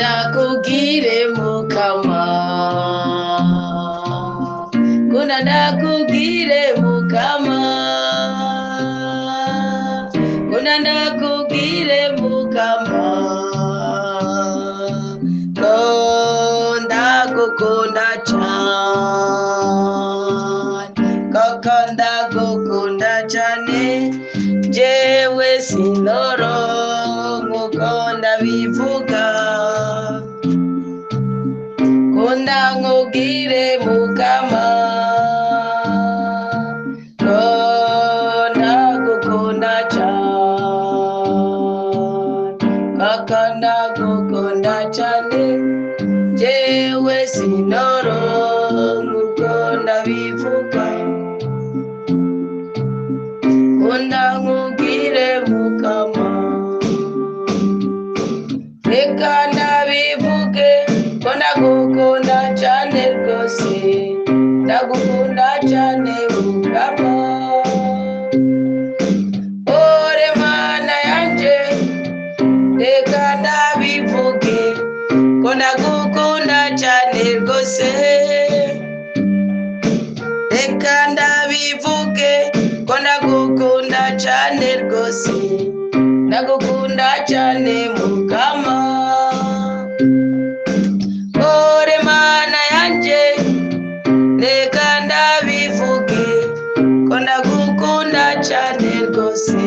ndakugire mukama kuna ndakugire mukama kuna ndakugire mukama ndagukunda cyane koko ndagukunda cyane jewe sinoro nkuko ndabivuga kunda nkugire mukama ndagukunda cyane koko ndagukunda cyane jewe sinoro nkuko ndabivuga kunda nkugire mukama reka ndabivuge ko ndagukunda cyane rwose ndagukunda cyane mukama ore mana yanje reka ndabivuge ko ndagukunda cyane rwose reka ndabivuge ko ndagukunda cyane rwose ndagukunda cyane mukama ore mana yanje reka ndabivuge ko ndagukunda cyane rwose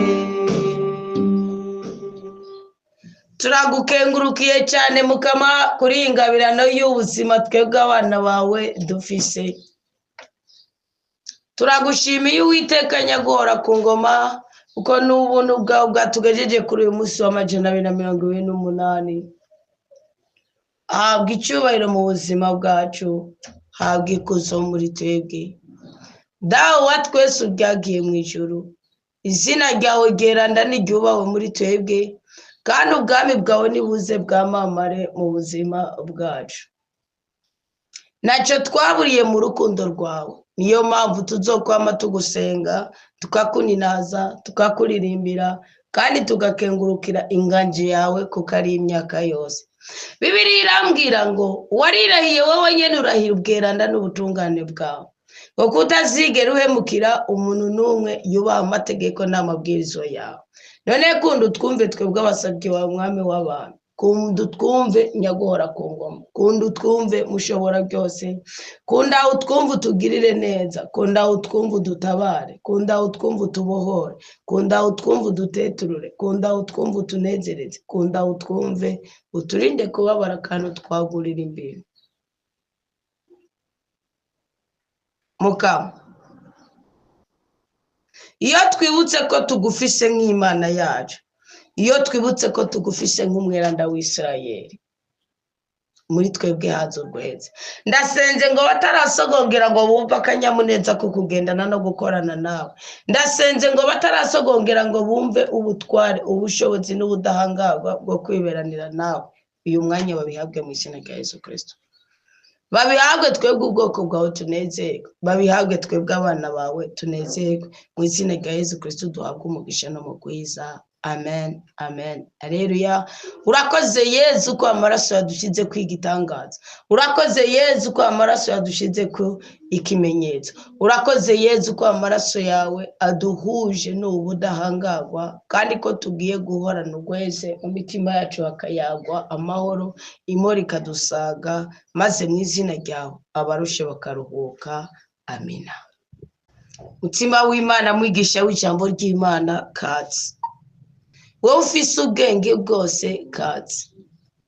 turagukengurukiye cyane mukama kuri ingabirano y'ubuzima twebwe abana bawe dufise turagushimiye uwiteka nyagora ku ngoma uko n'ubuntu bwawe bwatugejeje kuri uyu munsi wa 228 habwa icyubahiro mu buzima bwacu habwa ikuzo muri twebwe dawe wa twese ubyagiye mu ijuru izina ryawe geranda n'iryubahwe muri twebwe kandi ubwami bwawe nibuze bwamamare mu buzima bwacu nacyo twaburiye mu rukundo rwawe niyo mpamvu tuzokwama tugusenga tukakuninaza tukakuririmbira kandi tugakengurukira inganje yawe kuko ari imyaka yose Bibiliya irambwira ngo warirahiye wowe nyene urahira ubweranda n'ubutungane bwawe ngo kutazigera uhemukira umuntu n'umwe yubaha amategeko n'amabwirizo yawe none kundu twumve twebwe abasabyi wawe mwami w'abantu kundu twumve nyagora ku ngoma kundu twumve mushobora byose kunda utwumve utugirire neza kunda utwumve udutabare kunda utwumve utubohore kunda utwumve uduteturure kunda utwumve utunezereze kunda utwumve uturinde kubabara kandi twagurira imbere mukama iyo twibutse ko tugufise nk'Imana yacu iyo twibutse ko tugufise nk'umweranda w'Isirayeli muri twebwe hazo rweze ndasenze ngo batarasogongera ngo bumva akanyamuneza ko kugendana no gukorana nawe ndasenze ngo batarasogongera ngo bumve ubutware ubushobozi n'ubudahangarwa bwo kwiberanira nawe uyu mwanya babihabwe mu izina rya Yesu Kristo babihabwe twebwe ubwoko bwawe tunezerwe babihabwe twebwe abana bawe tunezerwe mu izina rya Yesu Kristo duhabwe umugisha no mu kwiza amen amen haleluya urakoze Yesu ko amaraso yadushize kwigitangaza urakoze Yesu ko amaraso yadushize ku ikimenyetso urakoze Yesu ko amaraso yawe aduhuje n'ubudahangagwa kandi ko tugiye guhorana urweze mu mitima yacu hakayagwa amahoro imori kadusaga maze mu izina ryawe abarushe bakaruhuka amina mutima w'Imana mwigisha w'ijambo ry'Imana katsi wowe ufise ubwenge bwose kazi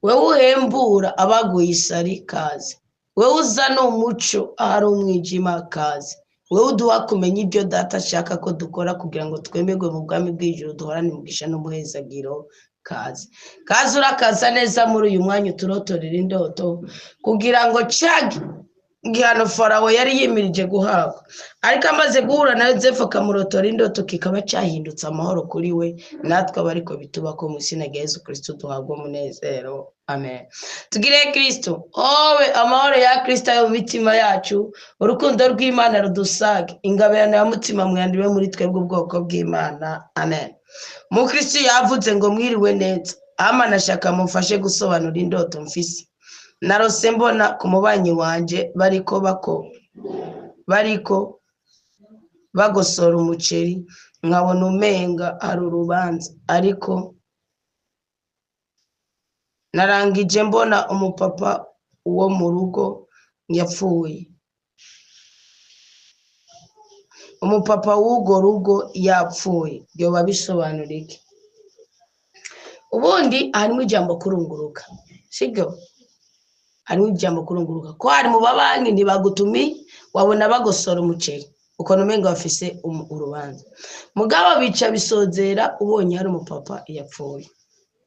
wowe uhembura abaguye isari kazi wowe uzana umuco ahari umwijima kazi wowe uduha kumenya ibyo data ashaka ko dukora kugira ngo twemerwe mu bwami bw'ijuru duhorane umugisha n'umuhezagiro kazi urakaza neza muri uyu mwanya uturotorera indoto kugira ngo cage igihano Farawo yari yimirije guhabwa ariko amaze guhura na Yozefu akamurotora indoto kikaba cyahindutse amahoro kuri we natwe abariko bituba ko mu izina rya Yesu Kristo duhabwa umunezero amen tugire Kristo owe amahoro ya Kristo yo mitima yacu urukundo rw'Imana rudusage ingabirano ya mutima mwandiwe muri twebwe ubwoko bw'Imana amen mu Kristo yavuze ngo mwiriwe neza ama nashaka mufashe gusobanura indoto mfise. Narose mbona ku mubanyi wanje bariko bagosora umuceri, nkabona umenga hari urubanza, ariko narangije mbona umupapa wo mu rugo yapfuye. Umupapa w'ugo rugo yapfuye, byoba bisobanura iki? Ubundi harimo ijambo kurunguruka, sibyo? Harimo ijambo kurunguruka ko hari mu babanki ntibagutumi wabona bagosora umuceri uko numenga bafise urubanza, mugabo bica bisozera ubonye hari umupapa yapfuye,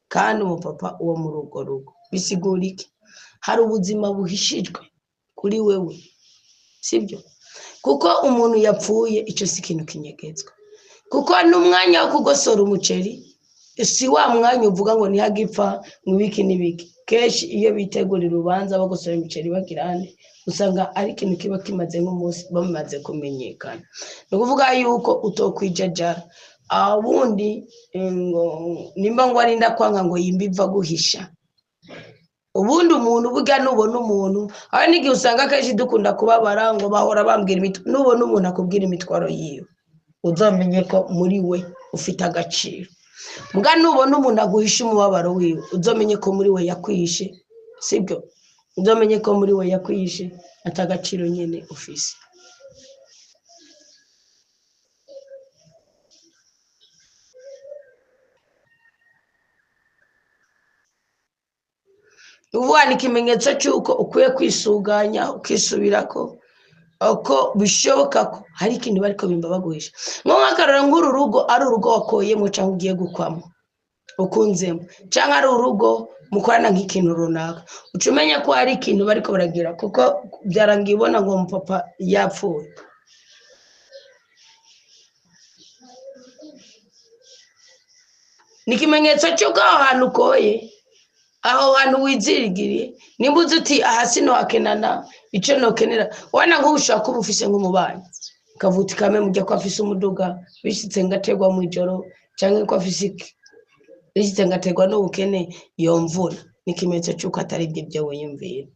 kandi umupapa uwo mu rugo rugo. Bisigura iki? Hari ubuzima buhishijwe kuri wewe, sibyo? Kuko umuntu yapfuye icyo si ikintu kinyegetswe, kuko n'umwanya wo kugosora umuceri si wa mwanya uvuga ngo ntihagipfa mwibiki n'ibiki. Kenshi iyo bitegurira urubanza bagosora imiceri bagirane, usanga ari ikintu kiba kimaze nk'umunsi bamaze kumenyekana. Ni ukuvuga yuko utokwijajara. Ubundi nimba ngo arinda kwanga ngo yimbiva guhisha. Ubundi umuntu burya nubona umuntu, aho n'igihe usanga kenshi dukunda kubabara ngo bahora bambwira nubona umuntu akubwira imitwaro yiwe, uzamenye ko muri we ufite agaciro. Mbwa nubona umuntu aguhisha umubabaro wiwe, uzomenye ko muri we yakwishe, sibyo? Uzomenye ko muri we yakwishe atagaciro nyene ufise. Uvuga ni ikimenyetso cy'uko ukwiye kwisuganya ukisubirako, uko bishoboka ko hari ikintu bariko bimba baguhisha. Nk'akarora nk'uru rugo ari urugo wakoyemo cyangwa ugiye gukwamo ukunzemo, cyangwa ari urugo mukorana nk'ikintu runaka, ucumenya ko hari ikintu bariko baragira, kuko byarangiye ubona ngo umupapa yapfuye. Ni ikimenyetso cy'uko aho hantu ukoye, aho hantu wizirigiriye, nimba uzi uti aha sino hakenana icyo nokenera, wana nk'ushaka kuba ufise nk'umubanyi kavuti kame mujya ko afise umuduga bishitse ngategwa mu ijoro, cyangwa ko afise iki bishitse ngategwa n'ubukene yomvuna. Ni ikimenyetso cy'uko atari ibyo wiyumvira.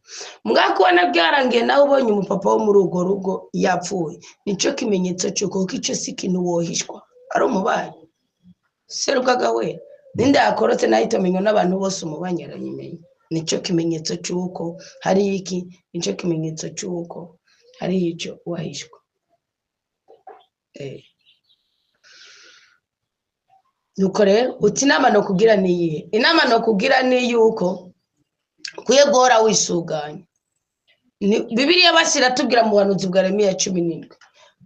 Mwakubona byarangiye nawe ubonye umupapa wo muri urwo rugo yapfuye, nico kimenyetso cy'uko kuko icyo si ikintu wohishwa, ari umubanyi. Serugaga we ninde yakorotse nahita menyo n'abantu bose umubanyi aranyimenya. Nico kimenyetso cy'uko hari iki, nico kimenyetso cy'uko hari icyo wahishwa. Nuko rero uti inama no kugira niyihe? Inama no kugira ni yuko kuye guhora wisuganya. Bibiliya basira tubwira mu buhanuzi bwa Yeremiya 17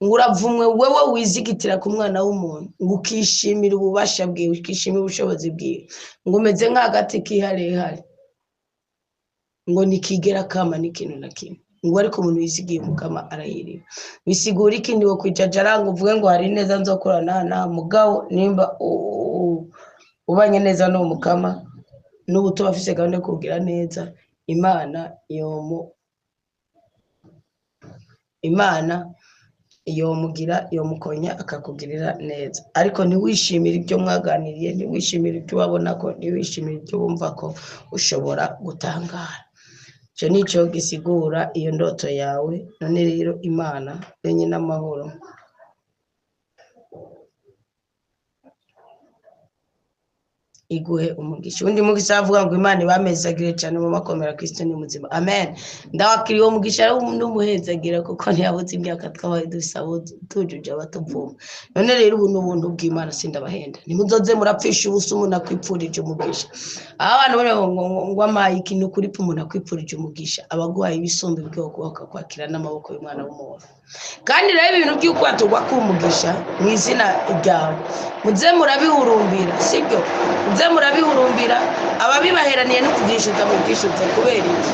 ngo uravumwe wewe wizigitira ku mwana w'umuntu, ngo ukishimira ububasha bwiwe, ukishimira ubushobozi bwiwe, ngo umeze nk'agati kiharehare, ngo nikigera kama n'ikintu na kimwe, ngo ariko umuntu yizigiye mukama arahiriwe. Bisigura ikindi wo kwijajara ngo uvuge ngo hari neza nzokorana na mugabo, nimba ubanye neza no mukama n'ubuto bafise gahunda kugira neza, Imana yomugira yomukonya akakugirira neza. Ariko ntiwishimire ibyo mwaganiriye, ntiwishimire ibyo wabona ko, ntiwishimire ibyo wumva ko ushobora gutangara. Cyo nico gisigura iyo ndoto yawe. None rero Imana yenye n'amahoro iguhe umugisha. Undi mugisha avuga ngo Imana ibamezagire cyane mu makomera Kristo ni muzima. Amen. Ndawakiriye umugisha n'umuhezagira kuko ntiyabuze imyaka twabaye dusabo tujuje abatuvuma. None rero ubu n'ubuntu bw'Imana sindabahenda. Nimuzoze murapfisha ubusa umuntu akwipfurije umugisha. Abantu bari ngo amaye ikintu kuri umuntu akwipfurije umugisha, abaguhaye ibisombe byo kwakira n'amaboko y'Imana w'umuntu. Kandi rero ibintu by'ukwatugwa kumugisha mu izina ryawe muze murabihurumbira, sibyo? Muze murabihurumbira, ababibaheraniye no kugishuza mu gishuza kubera iki?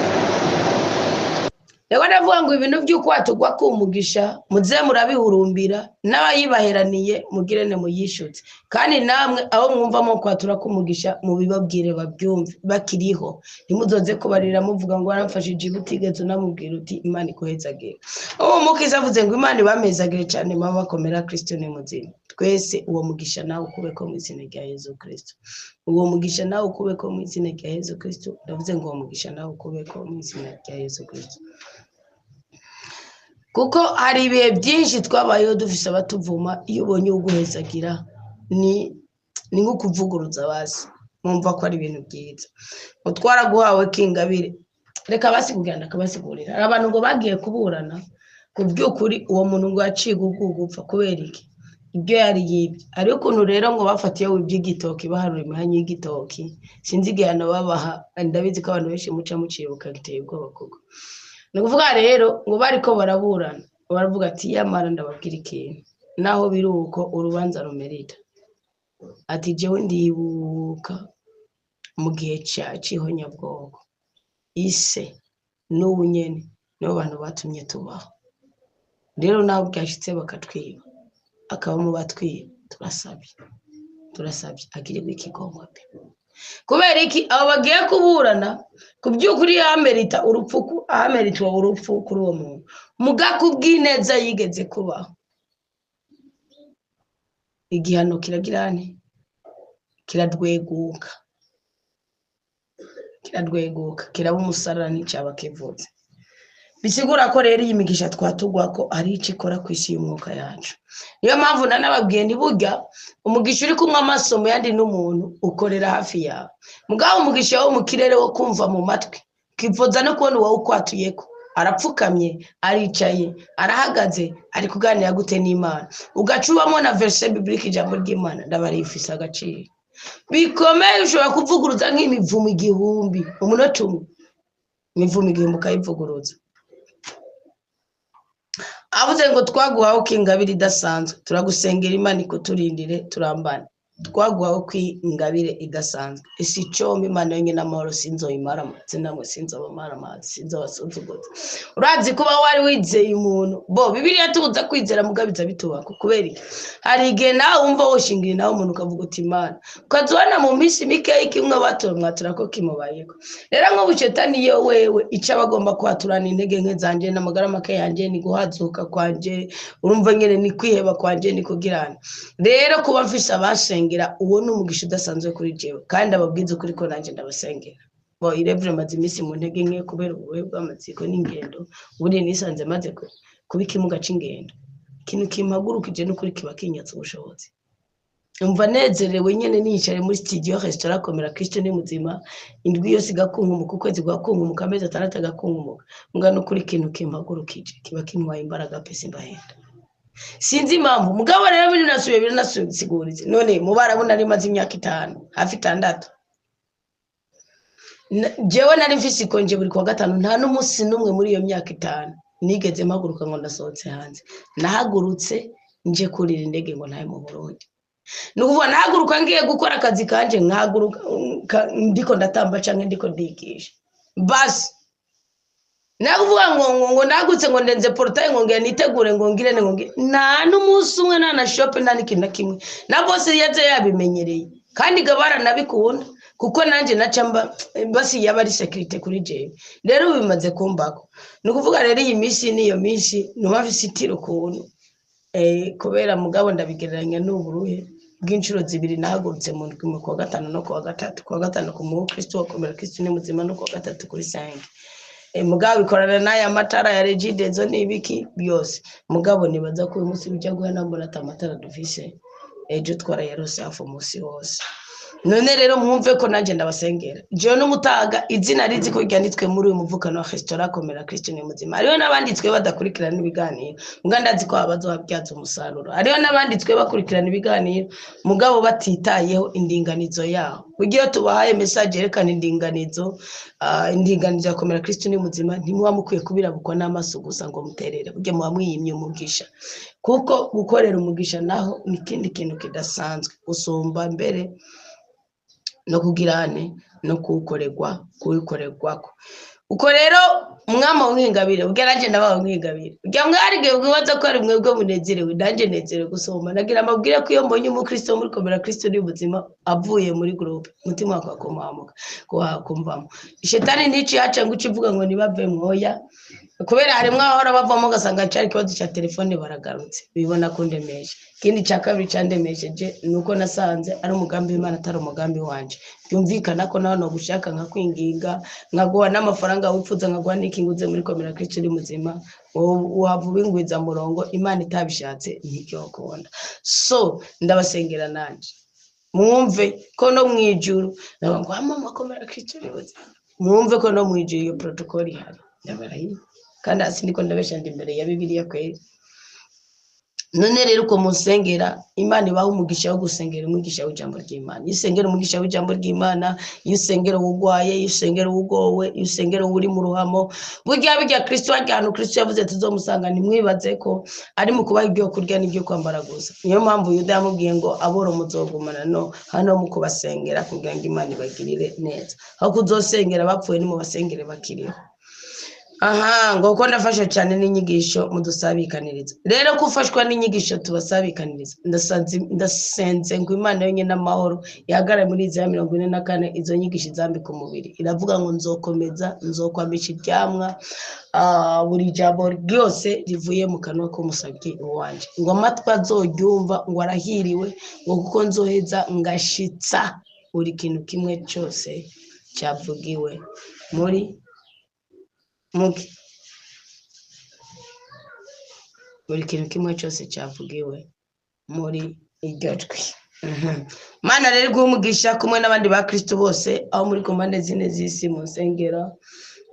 Rego ndavuga ngo ibintu by'ukwatugwa kumugisha muze murabihurumbira, n'abayibaheraniye mugirene muyishutse. Kandi namwe aho mwumva mo kwatura kumugisha mu bibabwire babyumve bakiriho. Ntimuzoze kubarira muvuga ngo waramfashije ubutigeze unamubwira uti Imana ikohezagire. Mukiza avuze ngo Imana ibamezagire cyane mama komera Kristo ni muzima. twese uwo mugisha nawe ukubeko mu izina rya Yesu Kristo. Uwo mugisha nawe ukubeko mu izina rya Yesu Kristo. Ndavuze ngo uwo mugisha nawe ukubeko mu izina rya Yesu Kristo. Kuko hari ibihe byinshi twabayeho dufise abatuvuma, iyo ubonye uguhezagira ni nko kuvuguruza basi, mwumva ko ari ibintu byiza. Ngo twaraguhawe k'ingabire, reka basigurira akabasigurira. Hari abantu ngo bagiye kuburana, ku by'ukuri uwo muntu ngo yaciye gupfa kubera iki? Ibyo yari yibye. Ariko ukuntu rero ngo bafatiye iby'igitoki baharura imihanya y'igitoki, sinzi igihano babaha, ndabizi ko abantu benshi muca mucibuka giteye ubwoba koko. Ni ukuvuga rero ngo bariko baraburana, baravuga ati yamara ndababwira ikintu, naho biri uko urubanza rumerita. Ati jewe ndibuka mu gihe c'ihonyabwoko, ise n'ubu nyene nibo bantu batumye tubaho. Rero naho bwashitse bakatwiba, akaba mu batwiba, turasabye agirirwe ikigongwe pe. Kubera iki abo bagiye kuburana, ku by'ukuri ahameritwa urupfu kuri uwo muntu, muga kubw'ineza yigeze kubaho. Igihano kiragirane, kiradweguka, kiraba umusarara n'icaba kivutse. Bisigura ko rero iyi migisha twatugwako ari ico ikora ku isi y'umwuka yacu. Niyo mpamvu nanababwiye ntiburya umugisha uri kumwe amaso mu yandi n'umuntu ukorera hafi yawe. Mugabo umugisha wo mu kirere wo kumva mu matwi, kivuza no kubona uwo ukwatuyeko. Arapfukamye, aricaye, arahagaze, ari kuganira gute n'Imana. Ugacubamo na verse biblique ijambo ry'Imana, ndabarifise agaciro. Bikomeye ushobora kuvuguruza nk'imivumo 1000 umunota umwe. Imivumo 1000 ukayivuguruza. Avuze ngo twaguhaho k'ingabire idasanzwe, turagusengera Imana ikuturindire turambane. Twaguhaho kw'ingabire idasanzwe. Isi icomba Imana yonyine amahoro sinzoyimara amazi, namwe sinzobamara amazi, sinzobasuzuguza. Urazi kuba wari wizeye umuntu, bo Bibiliya tubuza kwizera mugabiza bitubako kubera iki? Hari igihe nawe wumva woshingiriye nawe umuntu ukavuga uti Imana, ukazibona mu minsi mikeyi kimwe mwatura ko kimubayeko. Rero nk'ubu Shetani iyo wewe ico abagomba kwaturana intege nke zanje n'amagara make yanje, ni guhazuka kwanje, urumva nyene ni kwiheba kwanje, ni kugirana. Rero kuba mfise abasengera uwo n'umugisha udasanzwe kuri jewe, kandi ababwiza ukuri ko nanje ndabasengera. Bo irevure maze imisi mu ntege nke kubera ubuhe bw'amatsiko n'ingendo, buri nisanze maze kuba ikimuga c'ingendo. Ikintu kimpagurukije n'ukuri kiba kinyatse ubushobozi. Umva nezerewe nyene nicare muri studio restaurant Komera Kristo ni muzima, indwi yose igakunkumuka, ukwezi gwakunkumuka, amezi 6 agakunkumuka. Mbwa n'ukuri ikintu kimpagurukije kiba kimuhaye imbaraga pesi mbahenda. Sinzi impamvu mugabo rero biri nasubiye none mubarabona ari maze imyaka 5 hafi 6. Jewe nari mfise ikonje buri kwa gatanu, nta n'umunsi numwe muri iyo myaka 5 nigeze mpaguruka ngo ndasohotse hanze. Nahagurutse nje kurira indege ngo ntaye mu Burundi. Nukuvuga nahaguruka ngiye gukora akazi kanje, nkahaguruka ndiko ndatamba canke ndiko ndigisha basi. Nakuvuga ngo nagutse ngo ndenze portail ngo ngiye nitegure ngo ngirene ngo nta n'umunsi umwe na shop nta n'ikintu na kimwe. Na bose yaje yabimenyereye kandi gabara nabikunda kuko nanje nacamba basi yaba ari security kuri jewe. Rero bimaze kumbako. Nukuvuga rero iyi misi niyo misi numa visitiro kuntu kubera mugabo ndabigereranya n'uburuhe bw'inshuro 2 nahagurutse mu ndwi kwa gatanu no kwa gatatu. Kwa gatanu ku mu Kristo Komera Kristo ni muzima, no kwa gatatu kuri 5. Mugabo bikorana n'aya matara ya Regidezo n'ibiki byose. Mugabo nibaza ko uyu munsi bijya guhana mbona amatara dufise, ejo twara yarose hafu umunsi wose. None rero mwumve ko nanje ndabasengera. Jewe n'umutaga izina rizi ko ryanditswe muri uyu muvukano wa restaurant Komera Kristo ni muzima. Ariyo nabanditswe badakurikirana ibiganiro, muga ndazi ko abazohabyaza umusaruro. Ariyo nabanditswe bakurikirana ibiganiro mugabo batitayeho indinganizo yaho. Kugiye tubahaye message yerekana indinganizo ya Komera Kristo ni muzima, ntimuba mukwiye kubirabukwa n'amaso gusa ngo muterere, burya muba mwiyimye umugisha. Kuko gukorera umugisha naho ni kindi kintu kidasanzwe usumba mbere no kugirane no kuwikorerwako. Uko rero umwama w'ingabire ubweraje ndabaho nk'ingabire. Ujya mwarige bwibaza ko ari mwebwe munezerewe, ndanje nezerewe gusoma. Nagira amabwire ko iyo mbonye umukristo muri Komera Kristo ni buzima avuye muri groupe mutima wako akomamuka. kumvamo ishetani ntici yaca ngo ucivuga ngo nibave mwoya kubera harimwo ahora bavamo ugasanga cyari ikibazo cya telefone baragarutse bibona kundemesha ikindi cya kabiri cyandemesheje nuko nasanze ari umugambi w'Imana atari umugambi wanje byumvikana ko naho no gushaka nka kwinginga nkaguha n'amafaranga wipfuza nkaguha n'ikinguze muri komera Kristo uri muzima wavuba ingwiza murongo Imana itabishatse ntikyo kubona so ndabasengera nanje mwumve ko no mwijuru ngo mama komera Kristo uri muzima mwumve ko no mwijuru iyo protocol ihari ndabarayi kandi asi niko ndabesha ndi imbere ya Bibiliya kweli none rero uko musengera Imana ibaho umugisha wo gusengera umugisha w'ijambo ry'Imana yisengera umugisha w'ijambo ry'Imana yisengera ugwaye yisengera ugowe yisengera uri mu ruhamo burya Kristo ajyana Kristo yavuze tuzomusanga nimwibaze ko ari mu kubaha ibyo kurya n'ibyo kwambara gusa niyo mpamvu Yuda yamubwiye ngo aboro muzogumana no hano mu kubasengera kugira ngo Imana ibagirire neza aho kuzosengera bapfuye ni mu basengere bakiriho aha ngo ko ndafasha cyane n'inyigisho mudusabikaniriza rero kufashwa n'inyigisho tubasabikaniriza ndasenze ngo Imana yonyine n'amahoro yagara muri za 44 izo nyigisho zambika umubiri iravuga ngo nzokomeza nzokwambisha ibyamwa buri jambo ryose rivuye mu kanwa k'umusabyi wanje ngo amatwi azoryumva ngo arahiriwe ngo kuko nzoheza ngashitsa buri kintu kimwe cyose cyavugiwe muri buri kintu kimwe cyose cyavugiwe muri iryo jwi Mana rero guhumugisha kumwe n'abandi ba Kristo bose aho muri komande zine z'isi mu nsengero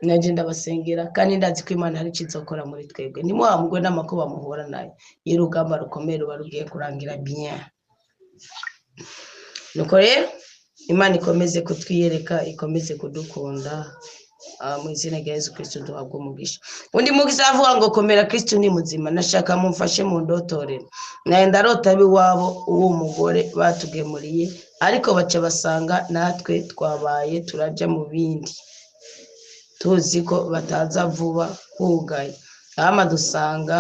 naje ndabasengera kandi ndazi ko Imana hari ikizokora muri twebwe nimuhamwe n'amakuba muhura nayo y'urugamba rukomeye ruba rugiye kurangira bien nuko rero Imana ikomeze kutwiyereka ikomeze kudukunda mu izina rya Yesu Kristo duhabwa umugisha undi mugisha avuga ngo komera Kristo ni muzima nashaka mumfashe mu ndotorero naye ndarota biwabo uwo mugore batugemuriye ariko baca basanga natwe twabaye turaja mu bindi tuzi ko bataza vuba hugaye ama dusanga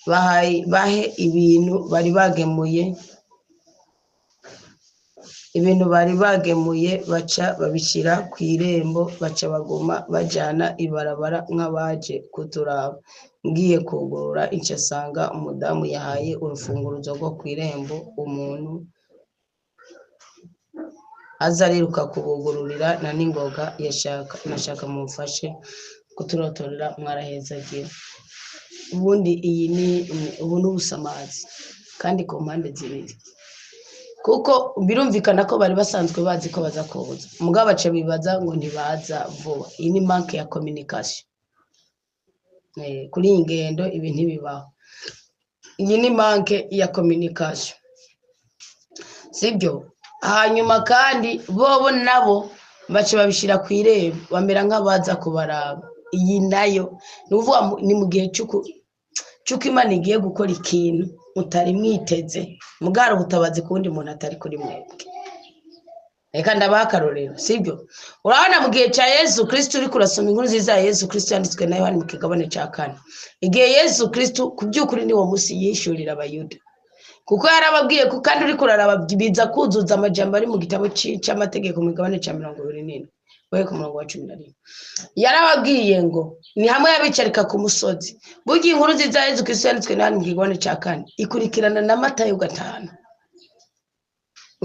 bahe ibintu bari bagemuye baca babishyira ku irembo baca bagoma bajyana ibarabara nk'abaje kuturaba ngiye kugurura icyo asanga umudamu yahaye urufunguruzo rwo ku irembo umuntu aza ariruka kubugururira na n'ingoga nashaka mumfashe kuturotorera mwaraheza agira ubundi ubu ni ubusamazi kandi ku mpande zibiri kuko birumvikana ko bari basanzwe bazi ko baza kubuza mugabo bace bibaza ngo ntibaza vuba iyi ni manque ya communication kuri iyi ngendo ibi ntibibaho iyi ni manque ya communication sibyo hanyuma kandi bobo nabo bace babishira ku irembo bamera nk'abaza kubaraba iyi nayo nuvuga ni mu gihe cyuko Imana igiye gukora ikintu mutari mwiteze mugara ubutabazi kundi muntu atari kuri mwebwe reka ndabaha akarorero sibyo urabona mu gihe cya Yesu Kristo uri kurasoma inkuru nziza ya Yesu Kristo yanditswe na Yohana mu kigabane cya 4 igihe Yesu Kristo ku by'ukuri ni wo musi yishurira abayuda kuko yarababwiye ko kandi uri kuraraba biza kuzuza amajambo ari mu gitabo cy'amategeko mu kigabane cya 24 we ku murongo wa 11 yarababwiye ngo ni hamwe yabicarika ku musozi burya inkuru nziza ya Yesu Kristo yanditswe na mu kigabane cya 4 ikurikirana na Matayo 5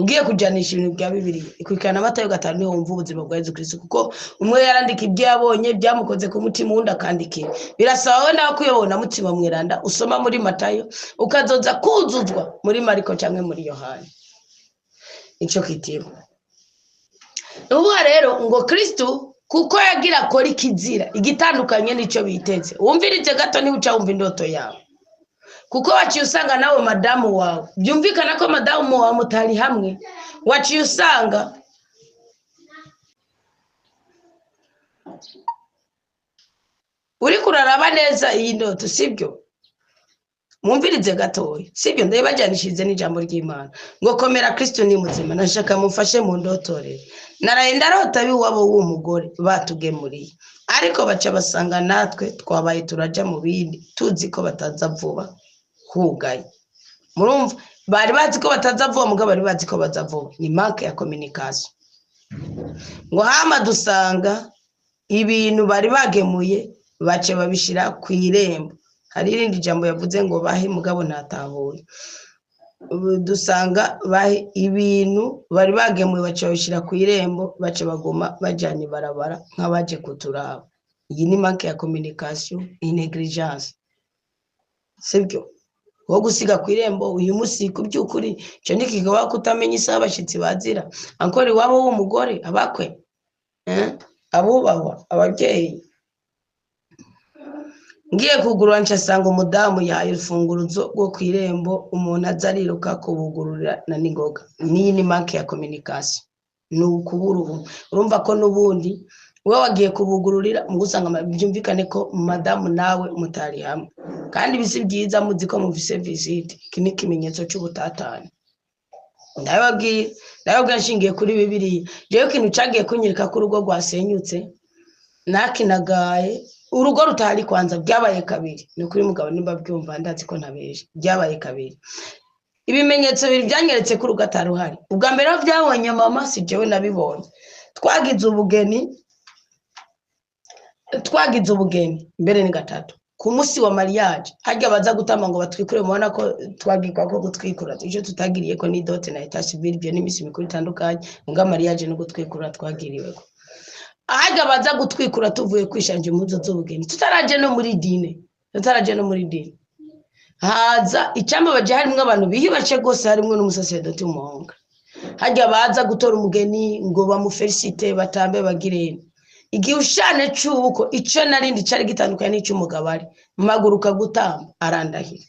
ugiye kujanisha ibintu bya Bibiliya ikurikirana na Matayo 5 niho wumva ubuzima bwa Yesu Kristo kuko umwe yarandika ibyo yabonye byamukoze ku mutima undi akandikira birasaba we nawe kuyobona mutima mweranda usoma muri Matayo ukazoza kuzuzwa muri Mariko cyangwa muri Yohana ico kitiho ubu rero ngo Kristo kuko yagira akora ikizira igitandukanye nico biteze wumvirije gato ni uca wumva indoto yawe kuko waciye usanga nawe madamu wawe byumvikana ko madamu wawe mutari hamwe waciye usanga uri kuraraba neza iyi ndoto sibyo mwumvirize gatoya sibyo ndabajyanishirize n'ijambo ry'Imana ngo komera Kristo ni muzima nashaka mufashe mu ndotorero naraye ndarota biwabo w'umugore batugemuriye ariko baca basanga natwe twabaye turaja mu bindi tuzi ko bataza vuba hugaye murumva bari bazi ko batazavuga mugabo bari bazi ko bazavuga ni manque ya communication ngo hama dusanga ibintu bari bagemuye bace babishira ku irembo hari irindi jambo yavuze ngo bahe mugabo ntatahuye dusanga bahe ibintu bari bagemuye bace babishira ku irembo bace bagoma bajanye barabara nk'abaje kuturaba iyi ni manque ya communication inégligence sibyo wo gusiga ku irembo uyu musi ku byukuri cyo nikigawa kutamenya isaha abashitsi bazira ankore wabo w'umugore abakwe abubahwa ababyeyi ngiye kugurura ncasanga umudamu yaye urufunguruzo rwo ku irembo umuntu azariruka kubugurura na ningoga niyi ni manque ya communication n'ukuburu urumva ko nubundi wewe wagiye kubugururira mugusanga byumvikane ko madamu nawe mutari hamwe kandi bisi byiza muzi ko muvise visite iki ni kimenyetso cy'ubutatane ndababwira nshingiye kuri Bibiliya jewe kintu cagiye kunyereka ko urugo rwasenyutse nakinagaye urugo rutari kwanza byabaye kabiri ni kuri mugabo nimba byumva ndazi ko ntabeje byabaye kabiri ibimenyetso biri byanyeretse ko urugo ataruhari ubwa mbere aho byabonye mama si jewe nabibonye twagize ubugeni mbere ni gatatu ku musi wa mariage hajya baza gutamba ngo batwikure mubona ko twagirwa ko gutwikura icyo tutagiriye ko ni dote na etat civil byo n'imisi mikuru itandukanye ngo mariage no gutwikura twagiriwe ko hajya baza gutwikura tuvuye kwishanje impuzo z'ubugeni tutaraje no muri dini haza icyamba baje harimwe abantu biyubace gose harimwe n'umusaseredoti w'umuhonga hajya baza gutora umugeni ngo bamufelicite batambe bagirene igihushane cy'ubuko icyo narindi cyari gitandukanye n'icy'umugabo ari maguruka gutamba arandahira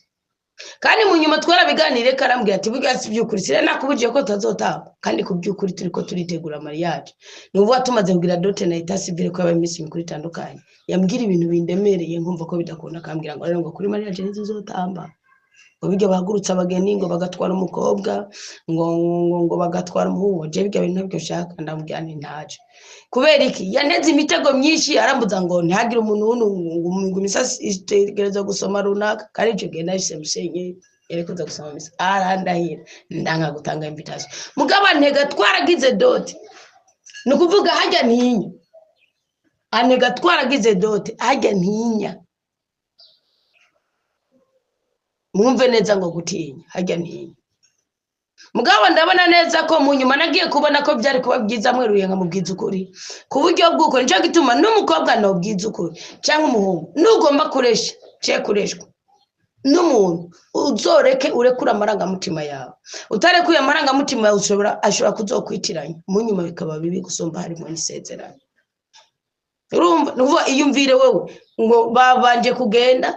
kandi mu nyuma twarabiganire karambwiye ati bugasi by'ukuri sire nakubuje ko tazotamba kandi ku by'ukuri turiko turitegura mariage nuvuga tumaze kugira dote na etat civil ko abamisi mikuru itandukanye yambwira ibintu bindemereye nkumva ko bidakunda kambwira ngo rero ngo kuri mariage ntizotamba ngo bijya bahagurutsa abageni ngo bagatwara umukobwa ngo bagatwara umuhungu je bijya bintu byo shaka ndamubwira nti ntaje kubera iki yaneze imitego myinshi arambuza ngo ntihagire umuntu ngo imisasi itegereza gusoma runaka kandi cyo genda yise musenye yerekuza gusoma misa arandahira ndanga gutanga invitation mugaba ntega twaragize dote nukuvuga hajya ntinya anega twaragize dote hajya ntinya mwumve neza ngo gutinya hajya ntinya mugabo ndabona neza ko mu nyuma nagiye kubona ko byari kuba byiza mweruye nka mubwiza ukuri ku buryo bw'uko nico gituma n'umukobwa no bwiza ukuri cyangwa umuhungu nugomba kuresha kureshwa n'umuntu uzoreke urekura amarangamutima yawe utarekuye amarangamutima yawe ashobora kuzokwitiranya mu nyuma bikaba bibi gusumba harimo n'isezerano urumva nuvuga iyumvire wewe ngo babanje kugenda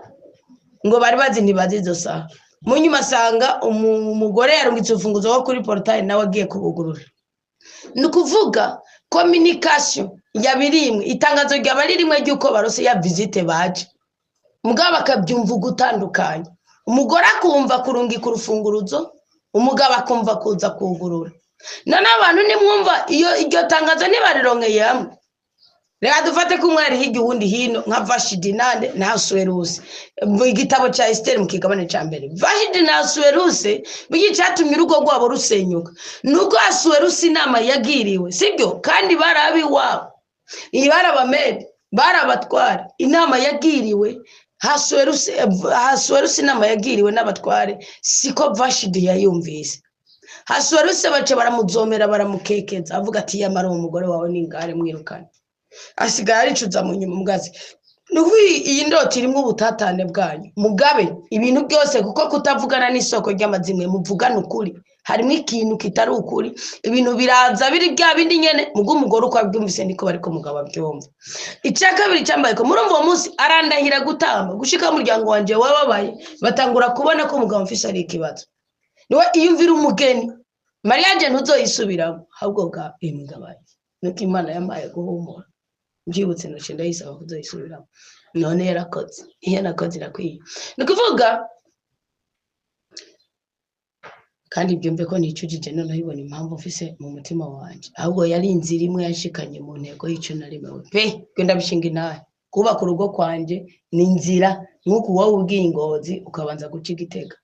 ngo bari bazi ntibazi izo saha mu nyuma sanga umugore yarungitse ufunguzo wo kuri portail nawe agiye kubugurura ni kuvuga communication yabirimwe itangazo ry'abari rimwe ry'uko barose ya visite baje mugabo akabyumva gutandukanye umugore akumva kurungika urufunguruzo umugabo akumva kuza kugurura none abantu nimwumva iyo iryo tangazo nibarironkeye hamwe reka dufate ko umwe ari hirya uwundi hino nka Vashidi nande na Suweruse mu igitabo cya Esther mu kigabane cya mbere Vashidi na Suweruse bigicatumye urugo rwabo rusenyuka nuko Suweruse inama yagiriwe sibyo kandi barabi wabo iyi barabamede barabatwara inama yagiriwe Suweruse inama yagiriwe n'abatware siko Vashidi yayumvise Suweruse bace baramuzomera baramukekeza avuga ati yamara umugore wawe n'ingare mwirukane asigara aricuza mu nyuma mugazi iyi ndoti irimo ubutatane bwanyu mugabe ibintu byose kuko kutavugana n'isoko ry'amazimwe muvugana ukuri harimo ikintu kitari ukuri ibintu biraza biri bya bindi nyene mugo umugore uko abyumvise niko bariko mugabo abyumva icya kabiri cyambaye ko murumva uwo munsi arandahira gutamba gushika umuryango wanje wababaye batangura kubona ko mugabo mfise ari ikibazo niwe iyumvira umugeni mariage ntuzoyisubiramo ahubwo ga imgabaye nuko Imana yambaye guhumura byibutse no cyenda yisaba kuzoyisubiramo none yarakoze iyo nakoze irakwiye ni kuvuga kandi byumve ko nicujije none hibona impamvu mfise mu mutima wanje ahubwo yari inzira imwe yashikanye mu ntego y'icyo narimewe pe gwenda bishinga inahe kuba ku rugo kwanje ni inzira nkuko wowe ubwiye Ngozi ukabanza guca Igitega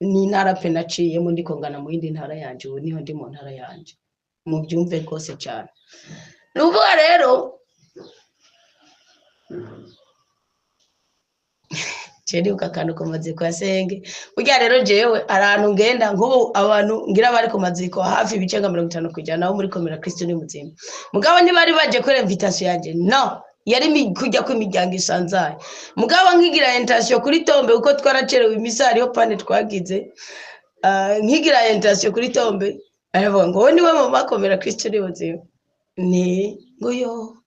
ni intara pe naciyemo ndiko ngana mu yindi ntara yanje ubu niho ndi mu ntara yanje mu byumve rwose cyane nuvuga rero Chedi ukakanu ku maziko ya senge burya rero jewe arantu ngenda nk'ubu abantu ngira bari ku maziko hafi ibice nka 50% naho muri komera Kristo ni muzima mugabo ntibari baje kwera invitation yanje no yari kujya ku imiryango isanzaye mugabo nkigira invitation kuri tombe uko twaracerewe imisari yo pane twagize nkigira invitation kuri tombe aravuga ngo ni we mama komera Kristo ni muzima ni ngoyo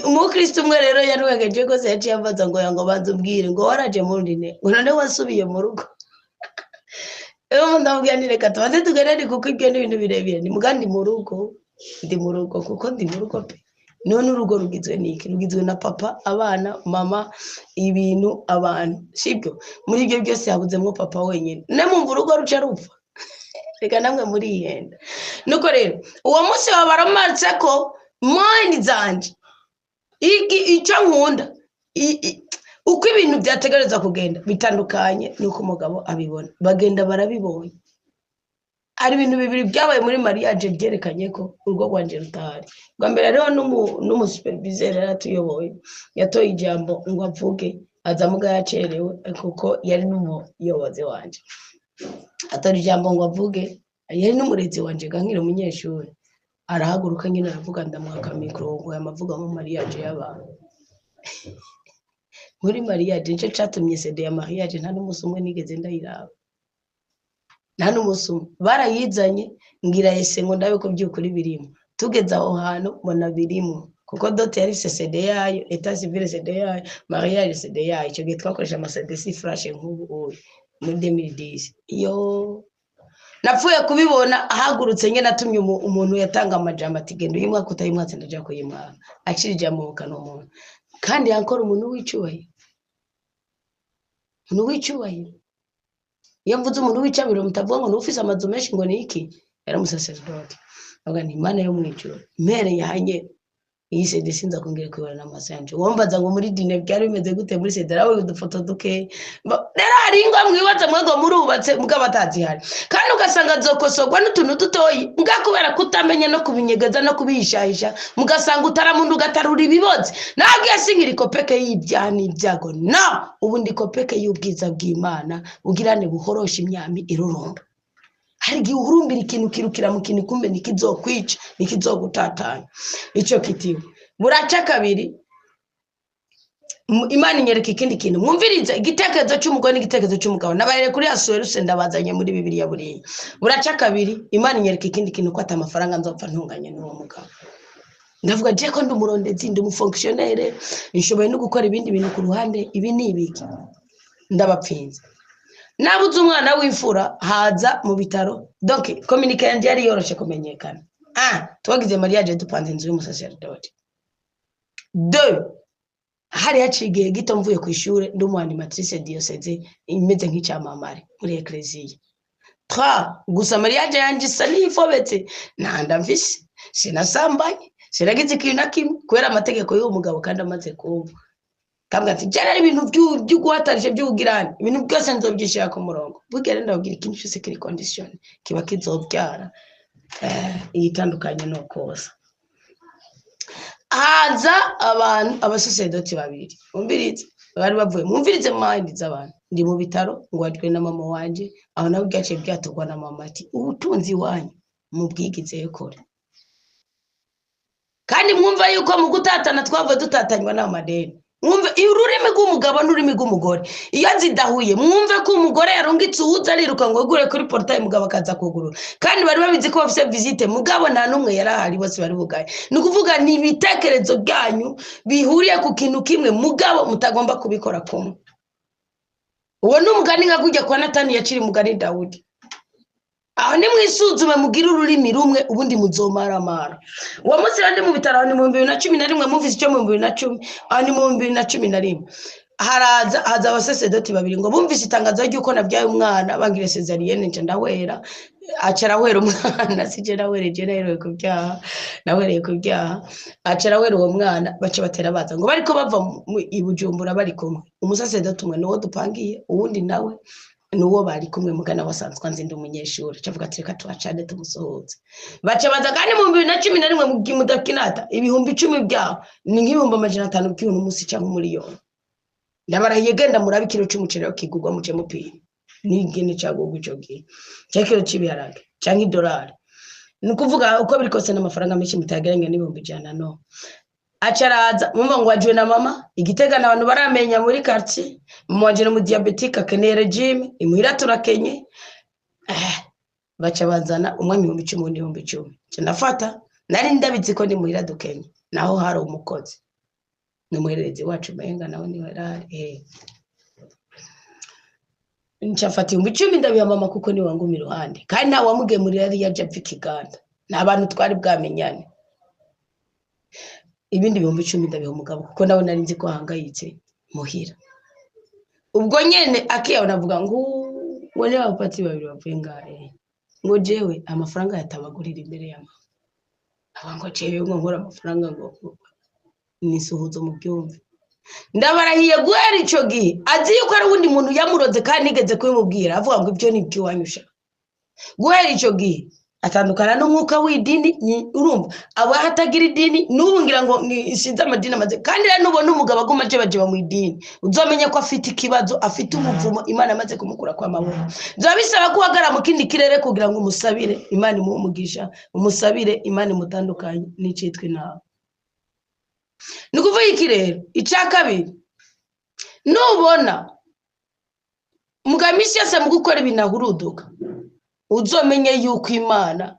umukristo umwe rero yaruwegeje ko se yaciye ambaza ngo yango banzubwire ngo waraje muri ne ngo none wasubiye mu rugo ewe ndamubwira ni reka tubanze tuganire kuko ibyo ni ibintu birebire ni mugandi mu rugo ndi mu rugo kuko ndi mu rugo pe none urugo rugizwe niki rugizwe na papa abana mama ibintu abantu sibyo muri ibyo byose yabuzemo papa wenyine ne mu rugo ruca rupfa reka namwe muri yenda nuko rero uwo munsi wabaramatse ko mind zanje icyo nkunda uko ibintu byategereza kugenda bitandukanye nuko umugabo abibona bagenda barabibonye ari ibintu bibiri byabaye muri mariage byerekanye ko urwo rwanje rutahari bwa mbere rero n'umusuperviseur yaratuyoboye yatoye ijambo ngo avuge azamuga yacerewe kuko yari n'umuyobozi wanje atori ijambo ngo avuge yari n'umurezi wanje gankira umunyeshuri arahaguruka nyine aravuga ndamwaka mikro ngo yamavuga mu mariage y'abantu muri mariage nce catumye CD ya mariage nta n'umunsi umwe nigeze ndayiraba nta n'umunsi umwe barayizanye ngira yese ngo ndabe ko by'ukuri birimo tugeze aho hantu mbona birimo kuko dote yari CD yayo etat civil CD yayo mariage CD yayo icyo gihe twakoresha ama CD si flash nk'ubu muri 2010 yo napfuye kubibona ahagurutse nyene natumye umuntu yatanga amajambo ati gendo yimwaka utayimwatse ndaje ko yimwaka acirije mu kano umuntu kandi yankora umuntu w'icyubahiro iyo mvuze umuntu w'icyabiro mutavuga ngo n'ufise amazu menshi ngo ni iki yaramusacerdote avuga nti Imana yo mwijuru mere yahanye iyi CD sinza kongera kwibara n'amasanje wombaza ngo muri dine byari bimeze gute muri CD rawe udufoto duke rero hari ingwa mwibaza mwego murubatse mugabo atazihari kandi ugasanga zokosogwa n'utuntu dutoyi mugakubera kutamenya no kubinyegeza no kubihishahisha mugasanga utaramundu gatarura ibiboze nabwiye sinkiri kopeke y'ibyani ibyago no ubundi kopeke y'ubwiza bw'Imana ugirane buhorosha imyami irurumba hari gihe uhurumbira ikintu kirukira mu kintu kumbe nikizokwica nikizogutatanya ico kitiwe buraca kabiri Imana inyereka ikindi kintu mwumviriza igitekerezo cy'umugore n'igitekerezo cy'umugabo nabarere kuri Asueruse ndabazanye muri Bibiliya buriye buraca kabiri Imana inyereka ikindi kintu ko ata amafaranga nzopfa ntunganye n'uwo mugabo ndavuga je ko ndumurondezi ndumufonctionnaire inshoboye no gukora ibindi bintu ku ruhande ibi ni ibiki ndabapfinze nabuze umwana w'imfura haza mu bitaro donc communication yari yoroshe kumenyekana twagize mariage dupanze inzu y'umusacerdote 2 hari hacigiye gito mvuye ku ishure ndumwanimatrice diocese imeze nk'icyamamare muri ecclesia 3 gusa mariage yanje isa n'ifobetse nanda mfise sinasambanye sinagize ikintu na kimwe kubera amategeko y'uwo mugabo kandi amaze kumva kambwa ati jana ibintu by'uguhatarije by'ugirana ibintu byose nzobyishira ku murongo bugere ndabwira ikintu cyose kiri condition kiba kizobyara itandukanye no koza haza abantu abasosiyete babiri umvirize bari bavuye mumvirize mind z'abantu ndi mu bitaro ngwajwe na mama wanje aho nawe byaciye byatugwa na mama ati ubutunzi wanyu mubwigize yekore kandi mwumva yuko mu gutatana twava dutatanywa n'amadeni mwumve ururimi rw'umugabo n'ururimi rw'umugore iyo zidahuye mwumve ko umugore yarungitse uhuza ariruka ngo gure kuri portail mugabo akaza kugurura kandi bari babizi ko bafite visite mugabo nta numwe yarahari bose bari bugaye ni kuvuga ni ibitekerezo byanyu bihuriye ku kintu kimwe mugabo mutagomba kubikora kumwe uwo n'umugani nka kujya kwa Natani yaciri mugani Dawudi aho ni mwisuzume mugira ururimi rumwe ubundi muzomaramara uwo munsi bandi mu bitaro ni mu 2011 mumvise icyo mu 2010 ani mu 2011 haza abasesedoti babiri ngo bumvise itangazo ry'uko nabyaye umwana bangire cesarienne nce ndahwera acarawera umwana sije nawereje naherewe kubyaha nawereye kubyaha acarawera uwo mwana bace batera baza ngo bariko bava i Bujumbura bari kumwe umusesedoti umwe niwo dupangiye uwundi nawe nuwo bari kumwe mugana wasanzwe nzi ndi umunyeshuri cavuga ati reka tuwacane tumusohoze baca baza kandi mu 2011 mudakinata ibihumbi 10 byaho ni nk'ibihumbi 500 by'uno munsi cyangwa umuliyoni ndabarahiye genda murabe kilo cy'umuceri wakigurwa mu mupira n'igene cyagugwa ico gihe cyakiro cy'ibiharage cyangwa idolari nukuvuga uko biri kose n'amafaranga menshi mutageranye n'ibihumbi 100 no acaraza mumva ngo wajiwe na mama Igitega n'abantu baramenya muri quartier mumwajire mu diabetique akeneye regime imuhira turakenye baca bazana umwami 10,000 nafata nari ndabizi ko ndi muhira dukenye naho hari umukozi n'umuherezi wacu menga nawe ni warari nchafati 10,000 ndabiya mama kuko ni wangu miruhande kandi nta wamugemurira ari yaje apfikiganda n'abantu twari bwamenyane ibindi 10,000 ndabiha umugabo kuko nawe nari nzi ko hangayitse muhira ubwo nyene akiya navuga ngo wone abapati babiri bavuye ngahe ngo jewe amafaranga yatabagurira imbere ya mama abango jewe ngo nkora amafaranga ngo nisuhuzo mu byumve ndabarahiye guhera ico gihe azi yuko ari wundi muntu yamuroze kandi nigeze kubimubwira avuga ngo ibyo ni byo wanyusha guhera ico gihe atandukana n'umwuka w'idini urumva aba hatagira idini n'ubungira ngo isinze amadini amaze kandi rero nubona umugabo aguma baje mu idini uzomenya ko afite ikibazo afite umuvumo Imana amaze kumukura kwa maboko bizabisaba ko wagara mu kindi kirere kugira ngo umusabire Imana imumugisha umusabire Imana imutandukanye n'icitwe nawe nukuvuga iki rero icya kabiri nubona mugamisi yase mu gukora ibinahuruduka uzomenye yuko Imana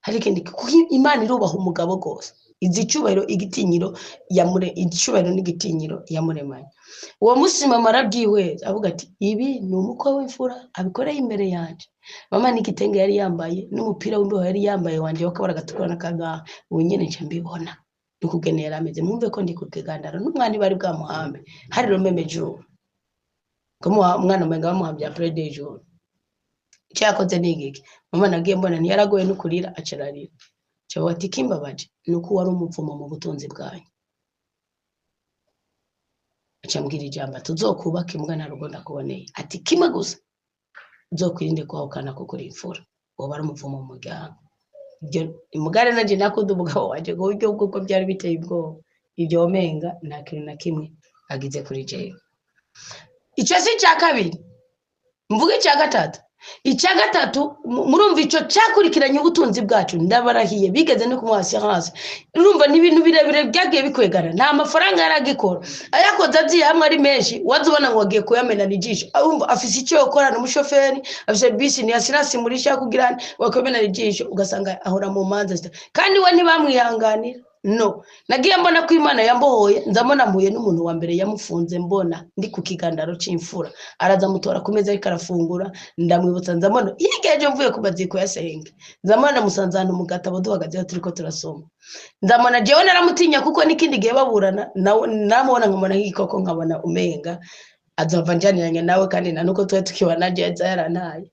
hari kindi kuko Imana irubaha umugabo gose izicubahiro igitinyiro yamure icubahiro n'igitinyiro yamuremanye uwo musima marabyiwe avuga ati ibi ni umukwe w'imfura abikoreye imbere yanje mama n'igitenge yari yambaye n'umupira w'imbeho yari yambaye wanje wakabara gatukura n'akaga unyene nce mbibona nukugenera ameze mumve ko ndi kukigandara n'umwana bari bwa muhambe hari romeme juru ko umwana mwenga bamuhambye après 2 jours cyakoze nigiki mama nagiye mbona ntiyaragoye n'ukurira acerarira cyo ati kimbabaje nuko wari umuvumo mu butunzi bwanyu acambwira ijambo tuzokubaka imbwa na rugo ndakuboneye ati kimwe gusa uzokwirinde kwahukana kuko uri imfura wowe ari umuvumo mu muryango imugare naje nakundi umugabo waje ngo uburyo bwuko byari biteye ubwoba ibyo omenga nta kintu na kimwe agize kuri jewe icyo si cya kabiri mvuge icya gatatu icya gatatu murumva icyo cyakurikiranye ubutunzi bwacu ndabarahiye bigeze no kumwasi hasi urumva n'ibintu birebire byagiye bikwegana nta mafaranga yaragikora ayakoze aziye hamwe ari menshi wazubona ngo wagiye kuyamena nijisho urumva afise icyo yakora n'umushoferi afise bisi ni asirasi muri sha kugirana wakomena nijisho ugasanga ahora mu manza kandi we ntibamwihanganira no nagiye mbona ko Imana yambohoye nzamona mpuye n'umuntu wa mbere yamufunze mbona ndi ku kigandaro c'imfura araza mutora ku meza ariko arafungura ndamwibutsa nzamona yigeje mvuye ku baziko yasenge nzamona musanzana mu gatabo duhagaze turiko turasoma nzamona jewe naramutinya kuko nikindi gihe baburana namubona nkamona nk'ikoko nkabona umenga azava njaniranye nawe kandi nanuko twe tukibana jeza yarantaye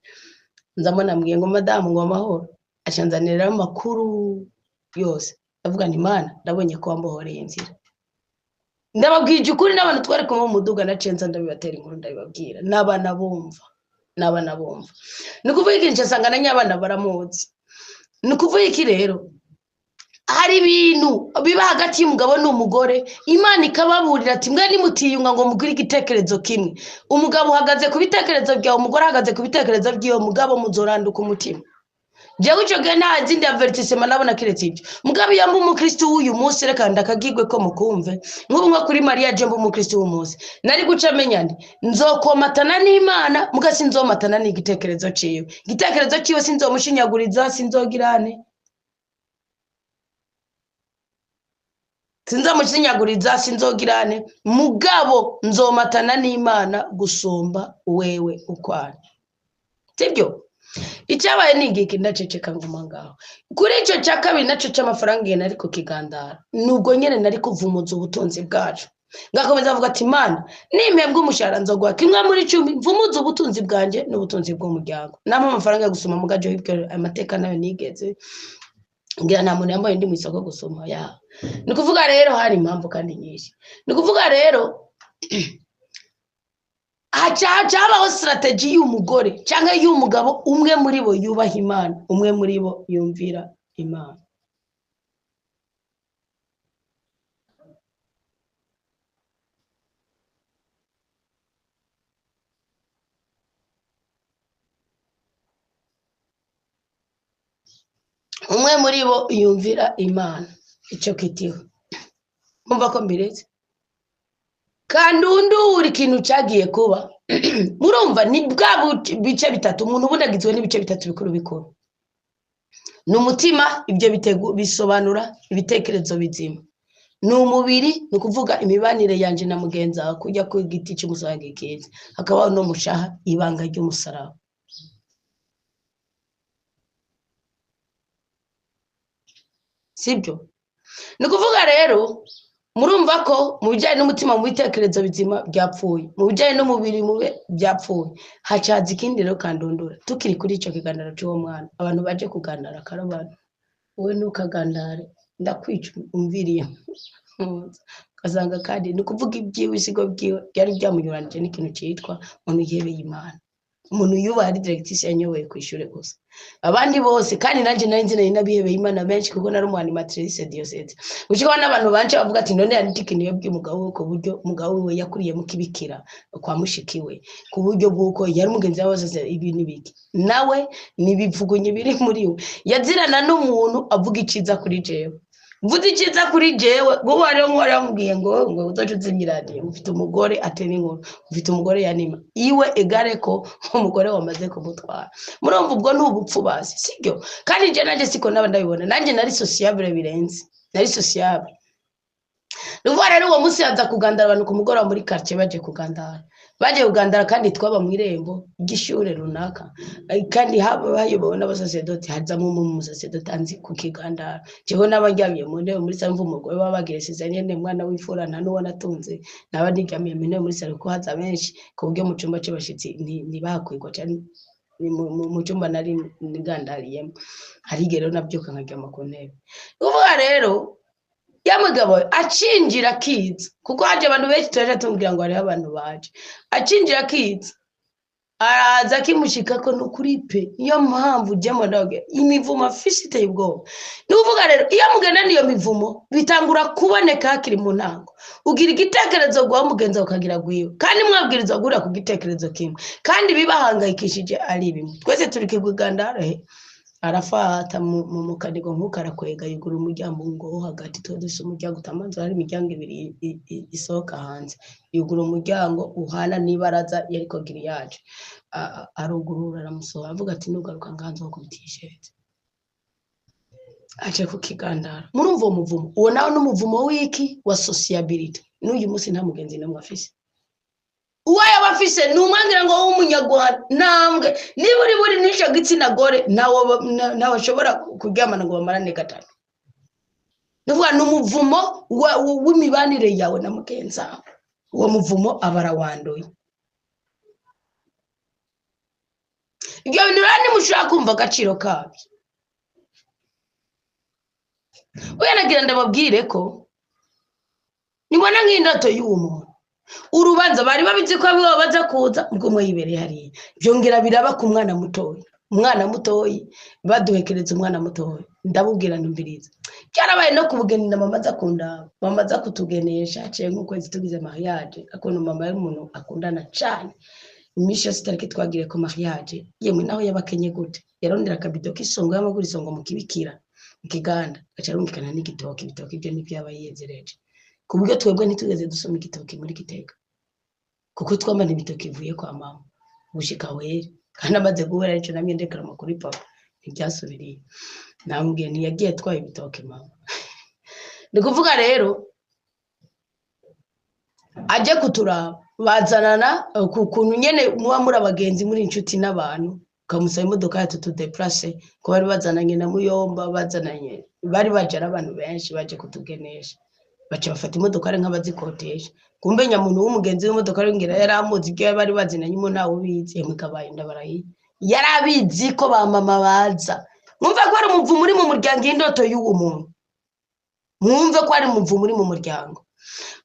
nzamona mbwiye ngo madamu ngo amahoro acanzanira amakuru yose avuga ni Imana ndabonye ko wambohoreye inzira ndababwije ukuri n'abantu twari kumwe mu muduga na cenza ndabibatera inkuru ndabibabwira n'abana bumva nukuvuga iki nsanga na nyabana baramuzi nukuvuga iki rero hari ibintu biba hagati y'umugabo n'umugore Imana ikababurira ati mwe nimutiyunga ngo mugire igitekerezo kimwe umugabo uhagaze ku bitekerezo byawe umugore ahagaze ku bitekerezo by'iyo mugabo muzoranduka umutima jewe ico gihe nta zindi avertissement nabona kiretse ibyo mugabo yamba umukristo w'uyu munsi reka ndakagigwe ko mukumve nk'ubu nko kuri Maria jembo umukristo w'umunsi nari guca menyane nzokomatana n'Imana mugasi nzomatana n'igitekerezo ciwe igitekerezo ciwe sinzomushinyaguriza sinzogirane sinzamushinyaguriza sinzogirane mugabo nzomatana n'Imana gusumba wewe ukwane sibyo icyabaye ningiki ndaceceka nguma ngaho kuri icyo cya kabiri naco cy'amafaranga yene ariko kigandara nubwo nyene nari kuvumuza ubutunzi bwacu ngakomeza avuga ati Imana nimpembwe umushahara nzogwa kimwe muri 10 mvumuza ubutunzi bwanje n'ubutunzi bw'umuryango namwe amafaranga yo gusoma mugaje hibwe amateka nayo nigeze ngira nta muntu yambaye ndi mu isoko gusoma ya nikuvuga rero hari impamvu kandi nyinshi nikuvuga rero habaho strategy y'umugore cyangwa y'umugabo umwe muri bo yubaha Imana umwe muri bo yumvira Imana. Umwe muri bo yumvira Imana icyo kitiho umva ko mbiretse kandundura ikintu cyagiye kuba murumva ni bwa bice bitatu umuntu ubundi agizwe n'ibice bitatu bikuru bikuru n'umutima ibyo bisobanura ibitekerezo bizima n'umubiri ni kuvuga imibanire yanje na mugenza kujya ku giti cy'umusaraba gikeze hakabaho no mushaha ibanga ry'umusaraba. Sibyo ni kuvuga rero murumva ko mu bijyanye n'umutima mu bitekerezo bizima byapfuye mu bijyanye n'umubiri mube byapfuye hacaza ikindi rero kandundura tukiri kuri icyo kiganiro cy'uwo mwana abantu baje kugandara karabana wowe ntukagandare ndakwica umviriye kazanga kandi ni kuvuga iby'ibisigo byiwe byari byamunyuranije n'ikintu cyitwa umuntu yihebeye Imana umuntu yubaha ari directrice yanyoboye kwishure gusa abandi bose kandi nanje nari nzi nabihebeye Imana benshi kuko nari umwanimatrice diocese ushobora n'abantu banje bavuga ati none ari tikini yo bw'umugabo ko buryo mugabo we yakuriye mu kibikira kwa mushikiwe ku buryo bw'uko yari mugenzi wose ibintu biki nawe nibivugunye biri muri we yazirana n'umuntu avuga iciza kuri jewe mvuze iciza kuri jewe ngo rero ngo yamubwiye ngo udacuzinyiraniye ufite umugore atera inkuru ufite umugore yanima iwe egare ko umugore wamaze kumutwara murumva ubwo n'ubupfu basi sibyo kandi je naje siko naba ndabibona nanjye nari sociable birenze nari sociable nuko rero uwo munsi yaza kugandara abantu ku mugoroba muri quartier baje kugandara kandi twaba mu irembo ry'ishure runaka kandi haba bayobowe n'abasasedoti hazamo mu sasedoti anzi ku kigandara jewe n'abanjyamiye mu ntebe muri salo umugore babagereseza nyene mwana w'ifura nta n'uwo natunze naba nijyamiye mu ntebe muri salo ko haza benshi ku buryo mu cyumba cy'abashitsi ntibakwigwa cyane mu cyumba nari nigandariyemo harigero nabyuka nkaryama ku ntebe uvuga rero yamugabo acinjira kids kuko haje abantu benshi turaje tumbwira ngo ari abantu baje acinjira kids araza kimushikako no kuri pe iyo mpamvu jemo ndage imivumo afite ubwo nuvuga rero iyo mugenda niyo mivumo bitangura kuboneka hakiri mu ntango ugira igitekerezo gwa mugenza ukagira gwiyo kandi mwabwiriza gura ku gitekerezo kimwe kandi bibahangayikishije ari bimwe twese turi kigugandara arafata mu kadigo nk'ukarakwega yugura umuryango ngo hagati toduse umuryango utamanza hari imiryango ibiri isohoka hanze yugura umuryango uhana n'ibaraza yariko giriyaje arugurura aramusohora avuga ati nugaruka nganzo wo kubitishetse aje kukigandara murumva umuvumo uwo nawe n'umuvumo wiki wa sociability n'uyu munsi nta mugenzi namwe afise uwaye bafise numwangira ngo w'umunyarwanda nambwe niba uri nisho gitsina gore nawe ashobora kuryamana ngo bamarane gatatu nuvuga n'umuvumo w'imibanire yawe na mugenza uwo muvumo abara wandoye ibyo bintu rani mushaka kumva agaciro kabyo uyanagira ndababwire ko nibona nk'indoto y'uwo muntu urubanza bari babizi ko abo baza kuza ubwo mwe yibereye hariya byongera biraba ku mwana mutoyi baduhekereza umwana mutoyi ndabubwira ntumbiriza cyarabaye no kubugeni na mama za kutugenesha aciye nk'ukwezi tugize mariage akono mama y'umuntu akundana cyane imisho sitariki twagire ko mariage yemwe naho yabakenye gute yarondera akabido k'isongo y'amaguru isongo mu kibikira ikiganda acarumvikana n'igitoki ibitoki byo n'ibyabayezereje kuburyo twebwe ntitugeze dusoma igitoki muri Gitega kuko twamana ibitoki ivuye kwa mama gushika were kandi amaze guhera aricyo namye ndekara makuru papa ntibyasubiriye namubwiye ntiyagiye twaye ibitoki mama ndikuvuga rero aje kuturaba bazanana kuntu nyene muba muri abagenzi muri inshuti n'abantu kamusaba imodoka ya tudeplace ko bari bazananye na Muyomba bazananye bari baje abantu benshi baje kutugenesha baca bafata imodoka ari nk'abazikotesha kumbe nyamuntu w'umugenzi w'imodoka ari ngira yaramuzi ibyo bari bazinanye mu nawo bize mukabaye ndabarayi yarabizi ko ba mama baza mwumve ko ari umuvumo muri mu muryango y'indoto y'uwo muntu mwumve ko ari umuvumo muri mu muryango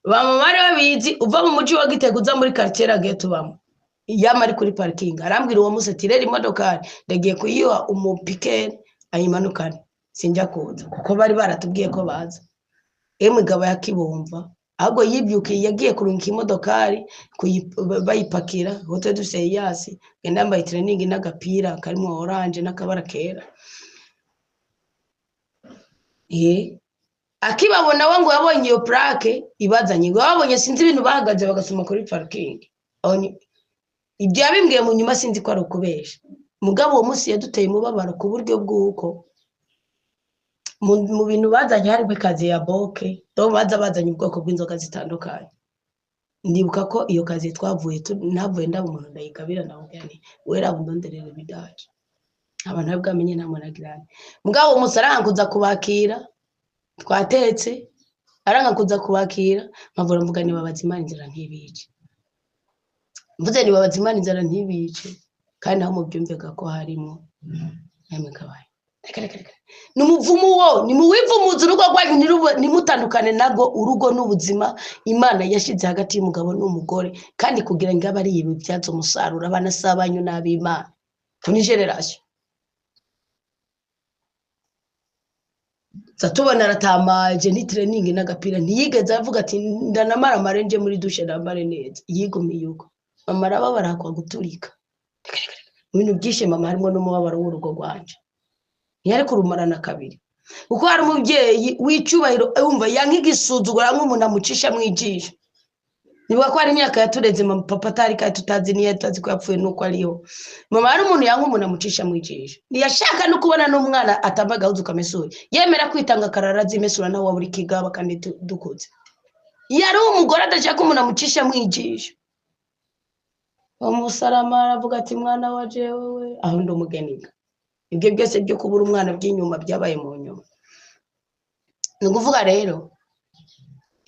ba mama bari babizi uva mu muji wa Gitega uza muri quartier agiye tubamo yama ari kuri parking arambwira uwo musi ati rero imodoka ndagiye kuyiha umupikeri ayimanukane sinjya kuza kuko bari baratubwiye ko baza mugabo yakibumva ahubwo yibyukiye yagiye kurunka imodokari bayipakira hotel du Seyasi genda yambaye training n'agapira karimo orange n'akabara kera akibabona we ngo yabonye iyo plaque ibazanye ngo babonye sinzi ibintu bahagaze bagasoma kuri parking ibyo yabimbwiye mu nyuma sinzi ko ari ukubesha mugabo uwo musi yaduteye umubabaro ku buryo bw'uko mu bintu bazanye hari kazi ya boke do bazanye ubwoko bw'inzoga zitandukanye ndibuka ko iyo kazi twavuye navuye ndaba umuntu ndayikabira ndamubwira nti wera bundonderere bidaje abantu bwamenye namunagirane mugabo umusaranga kuza kubakira twatetse aranga kuza kubakira nkavura mvuga ni babazimana inzara ntibice mvuze ni babazimana inzara ntibice kandi aho mubyumvega ko harimo namwe kabaye numuvumo wo ni muwivumuza urugo rwanyu nimutandukane nago urugo n'ubuzima Imana yashize hagati y'umugabo n'umugore kandi kugira ngo abari ibi byazo umusaruro abana sabanyu n'ab'Imana kuni generation zatubona ratamaje ni training n'agapira ntiyigeze avuga ati ndanamara marenje muri dushe ndambare neza yigumiye uko mama arababara kwa guturika ibintu byishe mama harimo n'umubabaro w'urugo rwanje ntiyari kurumarana kabiri uko hari umubyeyi w'icyubahiro umva yankigisuzugura nk'umuntu amucisha mwijisho niba ko ari imyaka yatureze mama papa atari kandi tutazi niyo tutazi ko yapfuye nuko ariho mama hari umuntu umuntu amucisha mwijisho ntiyashaka no kubona n'umwana atambaga uzuka mesuri yemera kwitanga karara zimesura nawe wa buri kigaba kandi dukuze yari umugore adashaka umuntu amucisha mwijisho umusarama aravuga ati mwana wa jewe aho ndumugeniga ibyo byose byo kubura umwana by'inyuma byabaye mu nyuma nukuvuga rero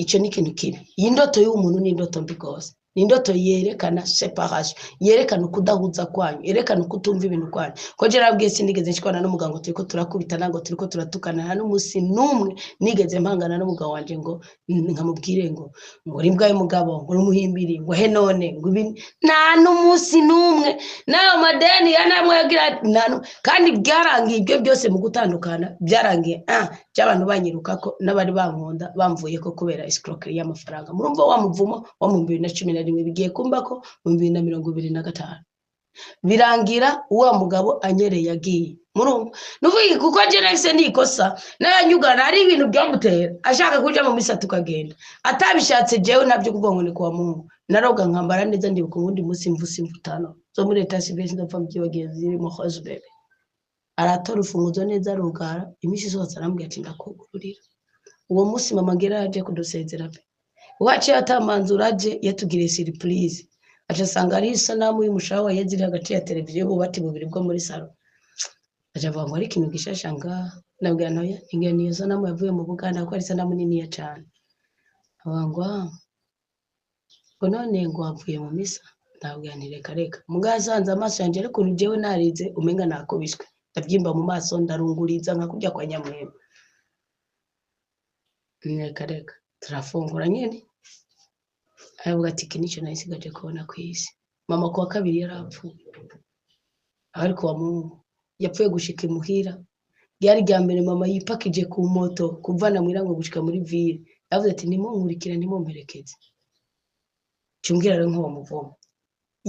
icyo ni ikintu kibi iyi ndoto y'umuntu ni indoto mbi rwose ni indoto yerekana separation yerekana kudahuza kwanyu yerekana kutumva ibintu kwanyu ko je nabwiye sinigeze nshikwana n'umugabo turiko turakubita nango turiko turatukana hano musi numwe nigeze mpangana n'umugabo wanje ngo nkamubwire ngo rimbwa y'umugabo ngo umuhimbiri ngo he none ngo nta n'umusi numwe nayo madeni yanamwe yagira kandi byarangiye ibyo byose mu gutandukana byarangiye cy'abantu banyiruka ko nabari bankunda bamvuye ko kubera escroquerie y'amafaranga murumva wa muvumo wa mu 2010 bigiye kumbako mu 2025 birangira uwa mugabo anyereye yagiye murumva nuvuye kuko je nahise nikosa nayanyugana ari ibintu byamutera ashaka kuja mu misa tukagenda atabishatse jewe nabyo kuvuga ngo ni kwa Mungu naroga nkambara neza ndibuka ubundi musi mvusi mvutano zo muri leta civile ndapfa mbyibageze ziri mu hosbebe aratora ufunguzo neza rugara imishi zose arambwiye ati ndakugurira uwo musi mama ngera yaje kudusezera pe wache atamanzura aje yatugiriye surprise aje sanga ari isanamu y'umushawa yaziri hagati ya televiziyo bubati bubiri bwo muri salo aje avuga ngo ari kintu gishashanga nabwo nayo ingene iyo sanamu yavuye mu Buganda ko ari sanamu nini ya cyane abangwa ngo none ngo avuye mu misa ndabwanire kareka mugazanze amaso yanje ariko njewe narize umenga nakubiswe ndabyimba mu maso ndarunguriza nka kujya kwa Nyamwema kareka turafungura nyene avuga ati kinicyo nayisigaje kubona kwisi mama kwa kabiri yarapfuye ariko wa Mungu yapfuye gushika imuhira ryari rya mbere mama yipakije ku moto kuvana mwirango gushika muri ville yavuze ati nimunkurikira nimumperekeze cyumbwira rero nko muvomo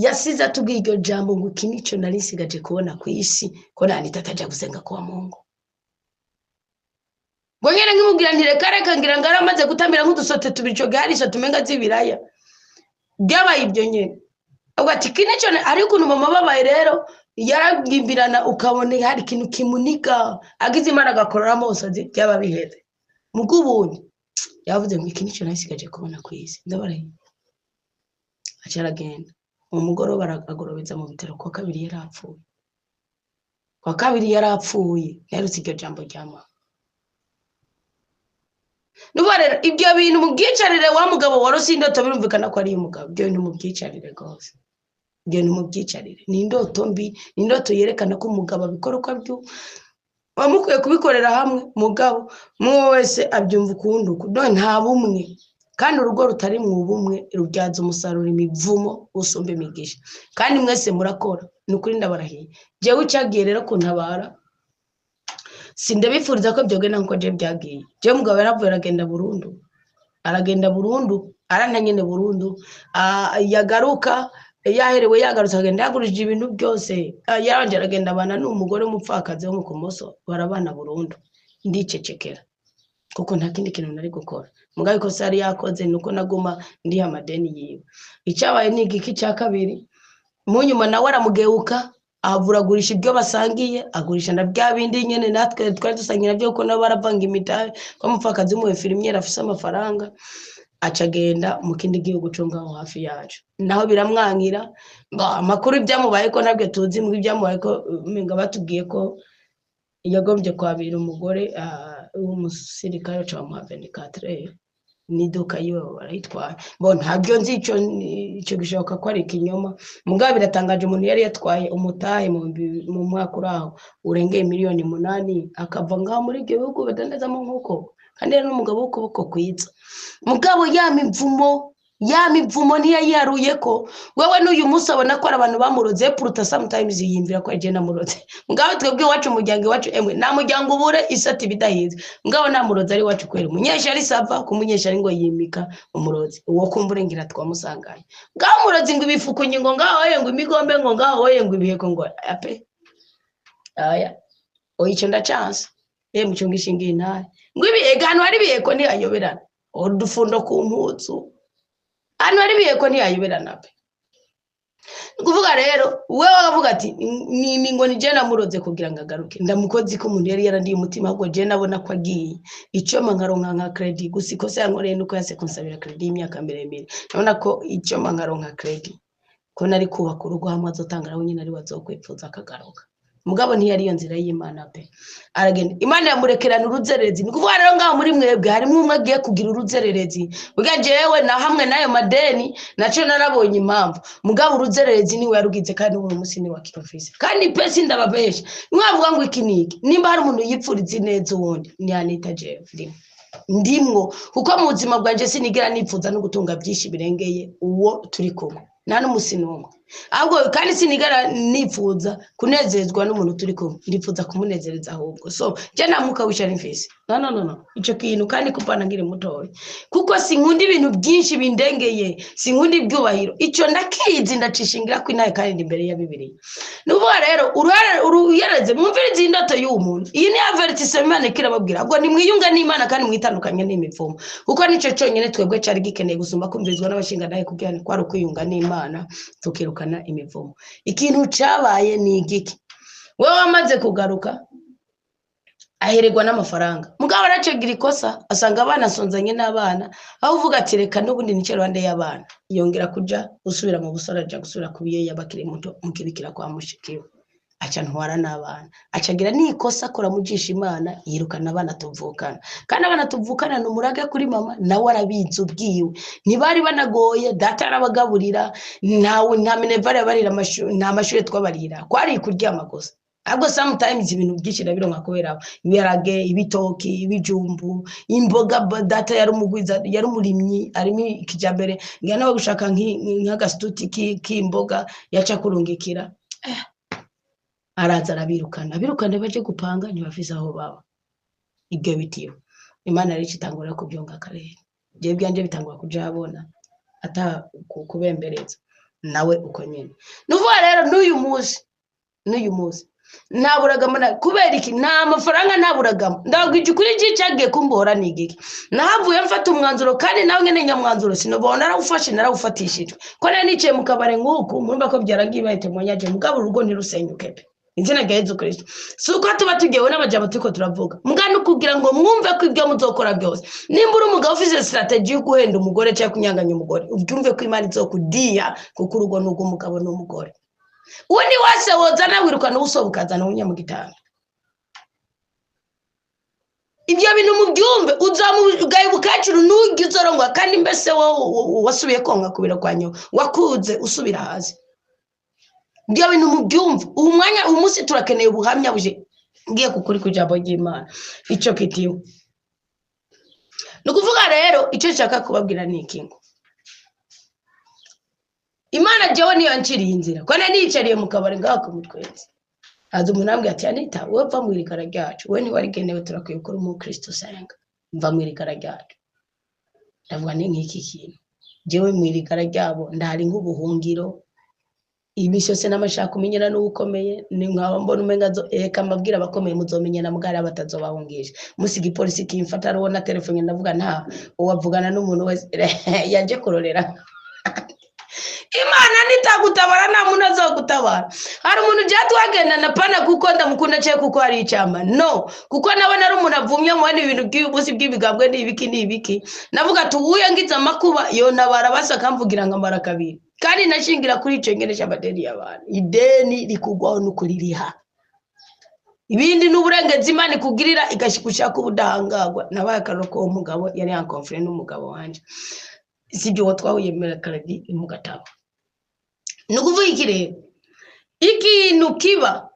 yasiza tubwiye iryo jambo ngo kinicyo narisigaje kubona kwisi ko nani tataja gusenga kwa Mungu Bongera nkimubwira ntireka ngira ngara amaze gutambira nk'udusote tubico garisha tumenga zibiraya byabaye ibyo nyene ubwo ati kinicyo ariko mama babaye rero yaragimbirana ukabone hari ikintu kimunika agize Imana agakorera mosazi byaba biheze mugubundi yavuze ngo kinicyo nasigaje kubona kwisi ndabaraye acaragenda umugoro baragorobeza mu bitero kwa kabiri yarapfuye yarutse iryo jambo ryama Nubare ibyo bintu mubyicarire wa mugabo warose indoto birumvikana ko ari umugabo byo ni mubyicarire gose byo ni mubyicarire ni indoto mbi ni indoto yerekana ko umugabo abikora uko byo bamukuye kubikorera hamwe mugabo mwe wese abyumva ukunduko none nta bumwe kandi urugo rutari mu bumwe rubyaza umusaruro imivumo usumba imigisha kandi mwese murakora nukuri ndabarahiye jewe ucagiye rero kuntabara sindabifuriza ko byogena nko je byagiye je mugabo yaravuye aragenda burundu arantanyene burundu yagaruka yaherewe yagarutse agenda yagurije ibintu byose yaranje aragenda abana n'umugore w'umupfakazi wo mu Kumoso barabana burundu ndicecekera kuko nta kindi kintu nari gukora mugabe ko sari yakoze nuko naguma ndi amadeni yiwe icyabaye ni igiki cya kabiri mu nyuma nawe aramugeuka avuragurisha ibyo basangiye agurisha na bya bindi nyene natwe twari dusangira byo ko nabaravanga imitahe ko mupfakazi mu filime yarafise amafaranga acagenda mu kindi gihugu cungaho hafi yacu naho biramwankira ngo amakuru ibyamubaye ko nabwe tuzi mu ibyamubaye ko menga batubwiye ko yagombye kwabira umugore w'umusirikare cyo mu 24 niduka yo barayitwara bo ntabyo nzi ico gishoboka ko ari ikinyoma mugabo biratangaje umuntu yari yatwaye umutahe mu mwaka uraho urengeye miliyoni 8 akava ngaho muri ibyo bihugu badandazamo nkuko kandi ari n'umugabo w'ukuboko kwiza mugabo ya mivumo ntiyayiharuye ko wewe n'uyu munsi abona ko ari abantu bamuroze puruta sometimes yimvira ko agenda muroze mugabo twebwe wacu umuryango wacu emwe nta muryango ubure isati bidahize mugabo nta muroze ari wacu kwera umunyesha ari sava kumunyesha ari ngo yimika umurozi uwo kumburengira twamusanganye ngaho umurozi ngo ibifukunye ngo ngaho oye ngo imigombe ngo ngaho oye ngo ibiheko ngo ape aya oyico ndachansa muchungisha ingintare ngo ibiheko hano hari ibiheko ntiyayoberana udufundo ku mpuzu hano hari ibiheko ntiyayoberana pe kuvuga rero wewe wavuga ati ni ngo nije namuroze kugira ngo agaruke ndamukozi ko umuntu yari yarandiye umutima ahubwo je nabona ko agiye icyo mankaronka nka credit gusiko se yankoreye nuko yase kunsabira credit y'imyaka miremire nabona ko icyo mankaronka credit ko nari kubaka urugo hamwe azotangaraho nyine ari wazokwepfuza akagaruka mugabo ntiyari yo nzira y'Imana pe aragenda Imana yamurekerana uruzererezi nikuvuga rero ngaho muri mwebwe harimo umwe agiye kugira uruzererezi buga jewe na hamwe nayo madeni naco narabonye impamvu mugabo uruzererezi niwe yarugize kandi uwo musi ni wa kirofisi kandi pesi ndababesha mwavuga ngo ikiniki nimba hari umuntu yipfuriza neza uwundi ni Anita Jeff ndimwo kuko mu buzima bwanje sinigera nipfuza no gutunga byinshi birengeye uwo turi kumwe nta n'umusi n'umwe ahubwo kandi sinigara nipfuza kunezezwa n'umuntu turi kumwe ndipfuza kumunezereza ahubwo so je namuka wishara imfisi no ico kintu kandi kupana ngire mutoyi kuko sinkunda ibintu byinshi bindengeye sinkunda ibyubahiro ico ndakizi ndacishingira ko inaye kandi imbere ya Bibiliya nuvuga rero uruyereze mwumvirize indoto y'umuntu iyi ni avertissement Imana kirababwira ubwo ni mwiyunga n'Imana kandi mwitandukanye n'imivumo kuko nico cyonyine twebwe cari gikeneye gusumba kumvirizwa n'abashinga ndahe kugira ni kwari kwiyunga n'Imana tukirukana imivumo ikintu cabaye ni igiki wewe wamaze kugaruka ahererwa n'amafaranga mugabo aracegira ikosa asanga abana sonzanye n'abana aho uvuga ati reka n'ubundi nice Rwanda y'abana yongera kuja usubira mu busora aja gusubira kubiye yabakire muto mukibikira kwa mushikiwe aca ntwara n'abana acagira n'ikosa akora mujisha Imana yirukana abana tuvukana kandi abana tuvukana n'umurage kuri mama nawe arabizi ubwiwe ntibari banagoye data arabagaburira nta minevare barira nta mashure twabarira kwari kuryama gusa ahubwo sometimes ibintu byinshi nabironka kubera ibiharage ibitoki ibijumbu imboga data yari umugwiza yari umurimyi arimi kijambere ngana gushaka nk'agastuti k'imboga yaca kurungikira araza arabirukana baje gupanga ntibafise aho baba ibyo bitiyo Imana ari kitangura kubyonga karere je byanje bitangura kuja abona ata kubembereza nawe uko nyene nuvuga rero n'uyu munsi naburagamo kubera iki nta mafaranga naburagamo ndagwije kuri cyagiye kumbora nigiki nahavuye mfata umwanzuro kandi nawe nyene nyamwanzuro sinobona narawufatishijwe ko nari nicaye mu kabare nk'uku murumva ko byaragiye bahite mwanyaje mugabo urugo ntirusenyuke pe izina rya Yesu Kristo suko tuba tugewe n'abajama turiko turavuga mugano kugira ngo mwumve ko ibyo muzokora byose nimba uri umugabo ufise strategy yo guhenda umugore cyangwa kunyanganya umugore ubyumve ko Imana izokudiya kuko urugo n'ugo umugabo n'umugore undi wase wozana wirukana usobukazana unya mu gitanga ibyo bintu mu byumve uzamugaye bukacuru n'ugizorongwa kandi mbese wasubiye konka kubira kwanyo wakuze usubira hazi ibyo bintu mu byumve umwanya umunsi turakeneye ubuhamya buje ngiye kukuri kujambo ry'Imana ico kitiwe nukuvuga rero icyo nshaka kubabwira ni iki ngo Imana jewe niyo yanciriye inzira ko nicariye mu kabari ngaho kumutwenzi haza umuntu ambwira ati Anita wowe va mu irigara ryacu we ntiwarigenewe turakwiye gukora umukristo usenga mva mu irigara ryacu ndavuga ni nk'iki kintu jewe mu irigara ryabo ndahari nk'ubuhungiro imisi yose n'amashaka kumenyera n'ubukomeye ni nkaba mbona umenga eka mbabwira abakomeye muzomenyana mugari abatazobahungisha musigi polisi kimfata ariwo na telefone ndavuga nta uwavugana n'umuntu wese yaje kurorera Imana nitagutabara nta muntu azogutabara hari umuntu twagenda na pana kuko ndamukunda cye kuko ari icyama no kuko nabona ari umuntu avumye mu bandi bintu by'ubusi bw'ibigabwe n'ibiki navuga tuwuye ngiza makuba yo nabara basakamvugira ngo amara kabiri kandi nashingira kuri ico ngene cy'amadeni y'abantu ideni rikugwaho n'ukuri riha ibindi n'uburengezi Imana ikugirira igashikushaka ubudahangagwa nabaye akaroko umugabo yari yankonfere n'umugabo wanje sibyo watwahuye merakaradi mu gatabo nukuvuga iki rero ikintu kiba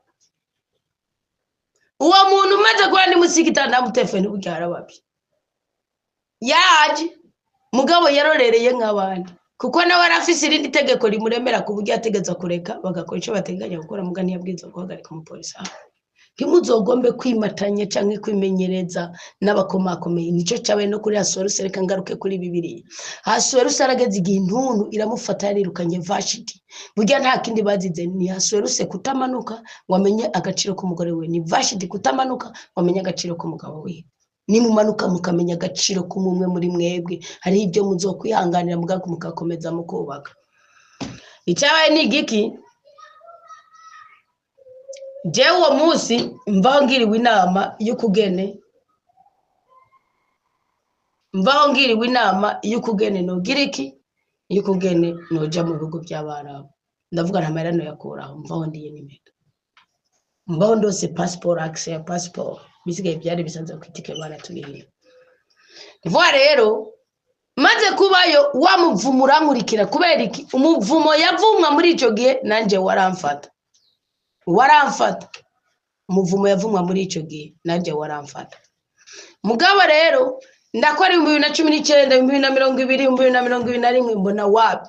uwo muntu umaze kuba ndi musikita ndamutefene buryara babi yaje mugabo yarorereye nk'abandi kuko nawe arafise irindi tegeko rimuremera ku buryo ategeza kureka bagakora icyo bateganya gukora mugani yabwiza guhagarika umupolisi ntimuzogombe kwimatanya canke kwimenyereza n'abakomakomeye nico cyawe no kuri Asuweruse reka ngaruke kuri Bibiliya Asuweruse arageze igihe intuntu iramufata yarirukanye Vashiti burya nta kindi bazize ni Asuweruse kutamanuka ngo amenye agaciro k'umugore we ni Vashiti kutamanuka ngo amenye agaciro k'umugabo we ni mumanuka mukamenya agaciro k'umumwe muri mwebwe hari ibyo muzokwihanganira mugaga mukakomeza mukubaka icyabaye ni igiki jewe uwo munsi mvaho ngiriwe inama y'ukugene nogira iki y'ukugene noja mu bihugu by'Abarabu ndavuga nta mahera noyakuraho mvaho ndiye n'impeta mvaho ndose passport access ya passport bisigaye byari bisanzwe kwitike bana turiye nivuga rero maze kubayo wa muvumo urankurikira kubera iki umuvumo yavumwa muri ico gihe nanje waramfata umuvumo yavumwa muri ico gihe nanje waramfata mugabo rero ndakora 2019 2020 2021 mbona wapi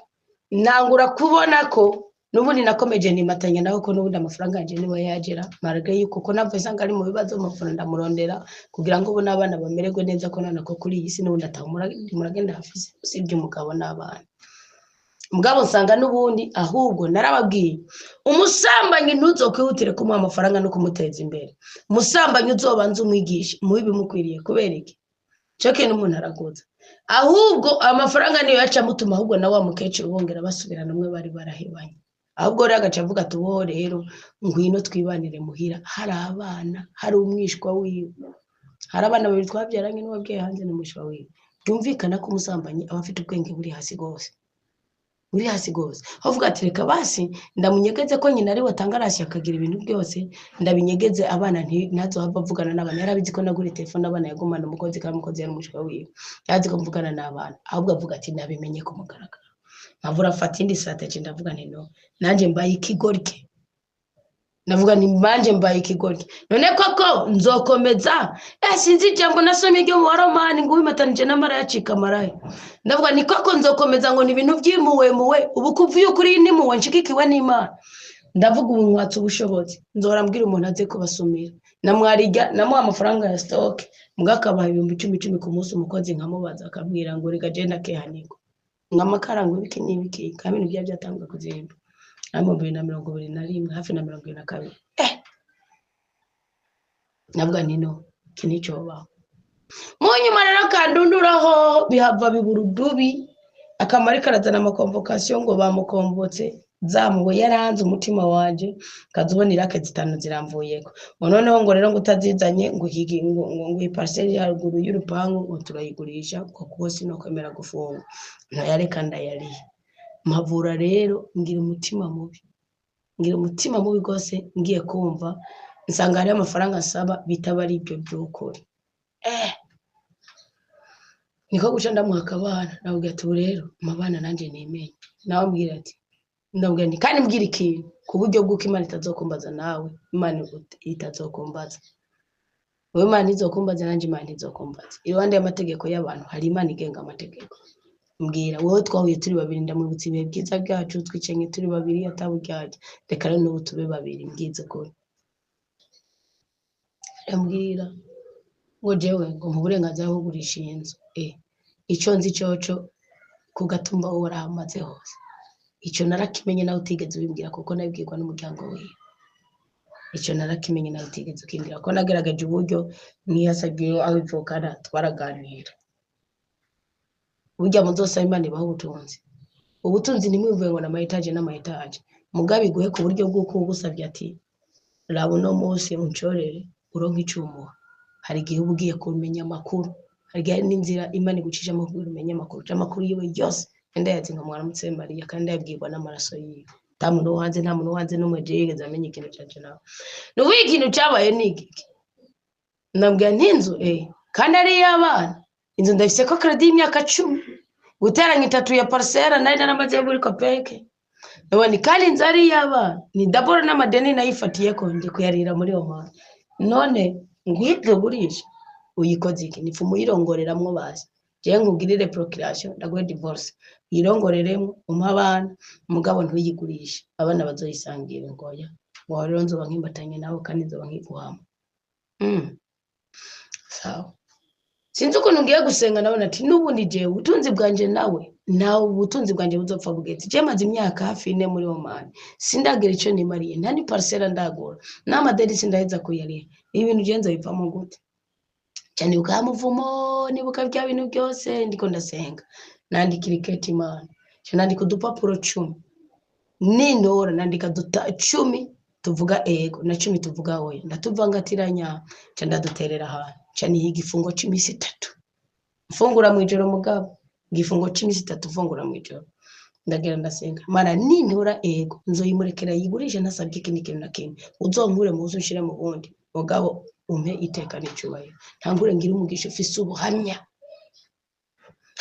nangura kubona ko nubundi nakomeje nimatanya naho ko nubundi amafaranga yanje niwe yagera marage yuko ko navye sanga ari mu bibazo amafaranga ndamurondera kugira ngo bona abana bamererwe neza ko nana ko kuri iyi si nubundi atamuragenda hafise usibye umugabo n'abana mugabo nsanga nubundi ahubwo narababwiye umusambanyi ntuzokwihutire kumuha amafaranga no kumuteza imbere umusambanyi uzobanza umwigisha mubi mukwiriye kubera iki cyo kintu umuntu araguza ahubwo amafaranga niyo yaca mutuma ahubwo na wa mukecuru bongera basubirana umwe bari barahebanye ahubwo rero agaca avuga tubo rero ngwino twibanire muhira hari abana hari umwishwa wiwe hari abana babiri twabyaranye n'uwabwiye hanze n'umwishwa wiwe byumvikana ko umusambanyi aba afite ubwenge buri hasi gose avuga ati reka basi ndamunyegeze ko nyina ari watangarashye akagira ibintu byose ndabinyegeze abana ntazo hava vugana n'abana yarabizi ko naguri telefone abana yagumana umukozi kandi umukozi yari umushwa wiwe yazi ko mvugana n'abana ahubwo avuga ati nabimenye ko mugaragara nkavura fata indi strategy ndavuga nti no nanje mbaye ikigorike navuga ni manje mbaye ikigorike none koko nzokomeza sinzi jambo nasomye ryo mu romani ngo bimatanije n'amara yacika maraye ndavuga ni koko nzokomeza ngo ni ibintu byimuwe ubu kuvuye kuri ni muwe nshikikiwe n'Imana ndavuga ubu mwatse ubushobozi nzora mbwira umuntu aze kubasumira namwariga namuha amafaranga ya stock mugakabaha 10,000 ku munsi umukozi nkamubaza akabwira ngo rega je ndakehaniko ngamakara ngo ibiki n'ibiki kandi ibintu byatangwa kuzimba amo 2021 hafi na 2022 navuga nino kinicoba munyuma rero kandunduraho bihava biburudubi akamari karazana amakonvokasiyo ngo bamukombotse zamuwe yaranze umutima wanje kazubonira ke zitanu ziramvuyeko noneho ngo rero ngo utazizanye ngo iparcelle ya ruguru y'urupangu ngo turayigurisha kuko sino kwemera gufunga ntayareka ndayari mavura rero ngira umutima mubi gose ngiye kumva nsanga ari amafaranga asaba bitaba ari ibyo by'ukuri niko guca ndamuhaka abana navuga ati rero mabana nanje nimenye nawe mbwira ati ndabwira ndi kandi mbwira ikintu ku buryo bw'uko Imana itazokumbaza nawe Imana itazokumbaza wowe Imana izokumbaza nanjye Imana izokumbaza iruhande y'amategeko y'abantu hari Imana igenga amategeko mbwira wowe twahuye turi babiri ndamwibutsa ibihe byiza byacu twicenye turi babiri ataburyarya reka rero n'ubu tube babiri mbwize kuri ambwira ngo jewe ngo mu burenganzira bwo kugurisha iyi nzu icyo nzi cyoco ku gatumba wowe warahamaze hose icyo narakimenye nawe utigeze ubimbwira kuko nabibwirwa n'umuryango wiwe icyo narakimenye nawe utigeze ukimbwira ko nagaragaje uburyo niyasabye aho ivukana twaraganira burya muzosaba Imana ibaho ubutunzi nimwivuye ngo n'amayetaje n'amayetaje mugabe iguhe ku buryo bw'uko ugusabye ati rabo no munsi uncorere uronka icumuha hari igihe uba ugiye kumenya amakuru hari igihe n'inzira Imana igucisha amakuru umenya amakuru yiwe yose enda yazinga mwaramutse Mariya kandi yabwirwa n'amaraso yiwe nta muntu wanze n'umwe yigeze amenya ikintu cyaje nawe n'ubu ikintu cyabaye n'iki nabwira n'inzu kandi ari y'abana inzu ndafise ko credit y'imyaka 10 guteranya 3 ya parcelle nari naramaze muri kopeke nabone kandi inzu ari y'abana ni dabora n'amadeni nayifatiye ko ndi kuyarira muri Oman none ngwitwe burisha uyikoze iki nifu muyirongoreramo basi je nkugirire procreation ndagwe divorce yirongoreremo umabana umugabo ntuyigurisha abana bazoyisangira ngoya ngo rero nzoba nkimbatanye nawe kandi nzoba nkiguhama sawa sinzi ukuntu ngiye gusenga nabona ati nubundi je ubutunzi bwanje nawe ubutunzi bwanje buzopfa bugetse je maze imyaka hafi 4 muri Oman sindagira ico nimariye ntani parcelle ndagura n'amadeni sindaheza kuyariye ibintu je nzabivamo gute cyane ukamuvumo nibuka bya bintu byose ndiko ndasenga nandikira iketi Imana cyo nandika udupapuro 10 ninora nandika duta 10 tuvuga ego na 10 tuvuga oya ndatuvangatiranya cyo ndaduterera ahantu cyane igifungo 3 mfungura mu ijoro mugabo gifungo 3 mfungura mu ijoro ndagera ndasenga Mana nintora ego nzoyimurekera yigurisha nasabye ikindi kintu na kimwe uzonkure mu uzushire mu bundi mugabo umpe iteka n'icyubahiro ntangure ngira umugisha ufise ubuhamya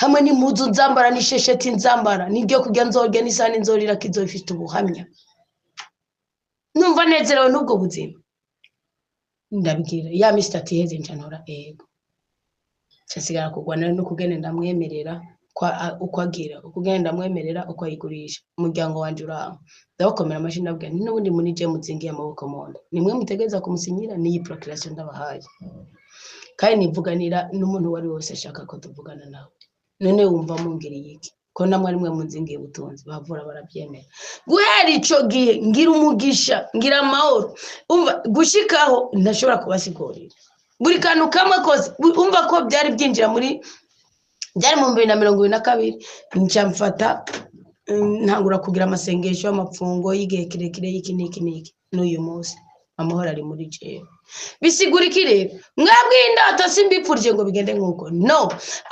hamwe n'impuzu nzambara n'ishesheti nzambara nibyo kujya nzorya n'isani nzorira kizofite ubuhamya numva nezerewe n'ubwo buzima ndabwira ya Mr. Tiheze ncanora ego cyasigara kugwana no kugene ndamwemerera uko agira ukugenda ndamwemerera uko ayigurisha umuryango wanje uraho ndabakomera amashini abwira n'ubundi muri je muzingiye amaboko monde nimwe mutegeza kumusinyira n'iyi procreation ndabahaye kandi nivuganira n'umuntu wari wose ashaka ko tuvugana nawe none wumva mungiriye iki ko namwe rimwe muzingiye butunzi bavura barabyemera guhera ico gihe ngira umugisha ngira amahoro umva gushikaho ntashobora kubasigurira buri kantu kamwe kose umva ko byari byinjira muri byari mu 2022 ncamfata ntangura kugira amasengesho y'amapfungo y'igihe kirekire y'iki n'uyu munsi amahoro ari muri jewe bisiguriki rero mwabwe indato simbipfurije ngo bigende nkuko no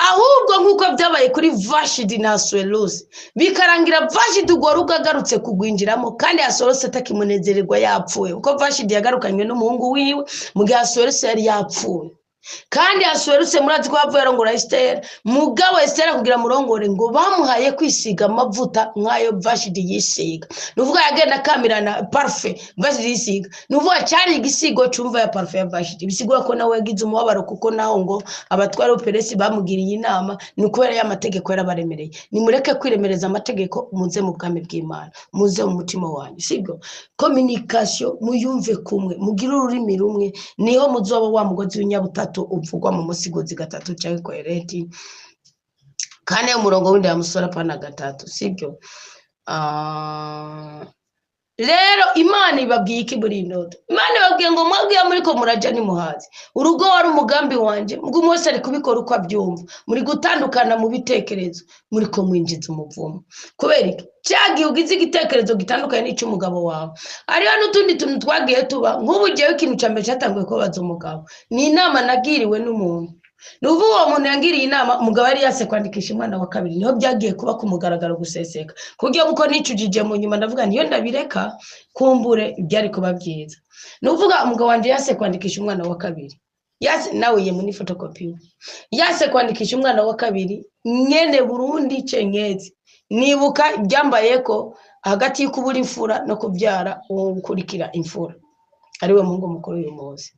ahubwo nkuko byabaye kuri Vashidi na Aswerusi bikarangira Vashidi ugoruka agarutse kugwinjiramo kandi Aswerusi atakimunezererwa yapfuye uko Vashidi yagarukanywe n'umuhungu wiwe mu gihe Aswerusi yari yapfuye kandi Aswerusi murazi ko yapfuye arongora Esther mugabo Esther kugira murongore ngo bamuhaye kwisiga amavuta nkayo Vashidi yisiga nuvuga yagenda kamirana parfait Vashidi yisiga nuvuga cyari igisigo cumva ya parfait ya Vashidi bisigura ko nawe yagize umubabaro kuko naho ngo abatwara operesi bamugiriye inama nukubera ya mategeko yarabaremereye nimureke kwiremereza amategeko muze mu bwami bw'Imana muze mu mutima wanyu sibyo communication muyumve kumwe mugira ururimi rumwe niho muzoba wa mugozi w'inyabutatu uvugwa mu musigozi gatatu cyangwa koherenti kane umurongo w'indi ya musora pana gatatu sibyo rero Imana ibabwiye iki buri ndoto Imana ibabwiye ngo mwabwiye muri ko muraja ni muhazi urugo wari umugambi wanje mbwo mwese ari kubikora uko abyumva muri gutandukana mu bitekerezo muri ko mwinjiza umuvumo kubera iki cyagiye ugize igitekerezo gitandukanye n'icyo umugabo wawe ariyo n'utundi tuntu twagiye tuba nk'ubu giye ikintu cyambere cyatanguye ko baza umugabo ni inama nagiriwe n'umuntu nuvu uwo muntu yangiriye inama umugabo yari yase kwandikisha umwana wa kabiri niho byagiye kuba kumugaragaro guseseka kugiye uko nicujije mu nyuma ndavuga niyo ndabireka kumbure ibyari kuba byiza nuvuga umugabo wanje yase kwandikisha umwana wa kabiri yase nawe ye muri photocopy yase kwandikisha umwana wa kabiri nyene Burundi cenyezi nibuka byambaye ko hagati y'ukubura imfura no kubyara ukurikira imfura ariwe Mungu mukuru uyu munsi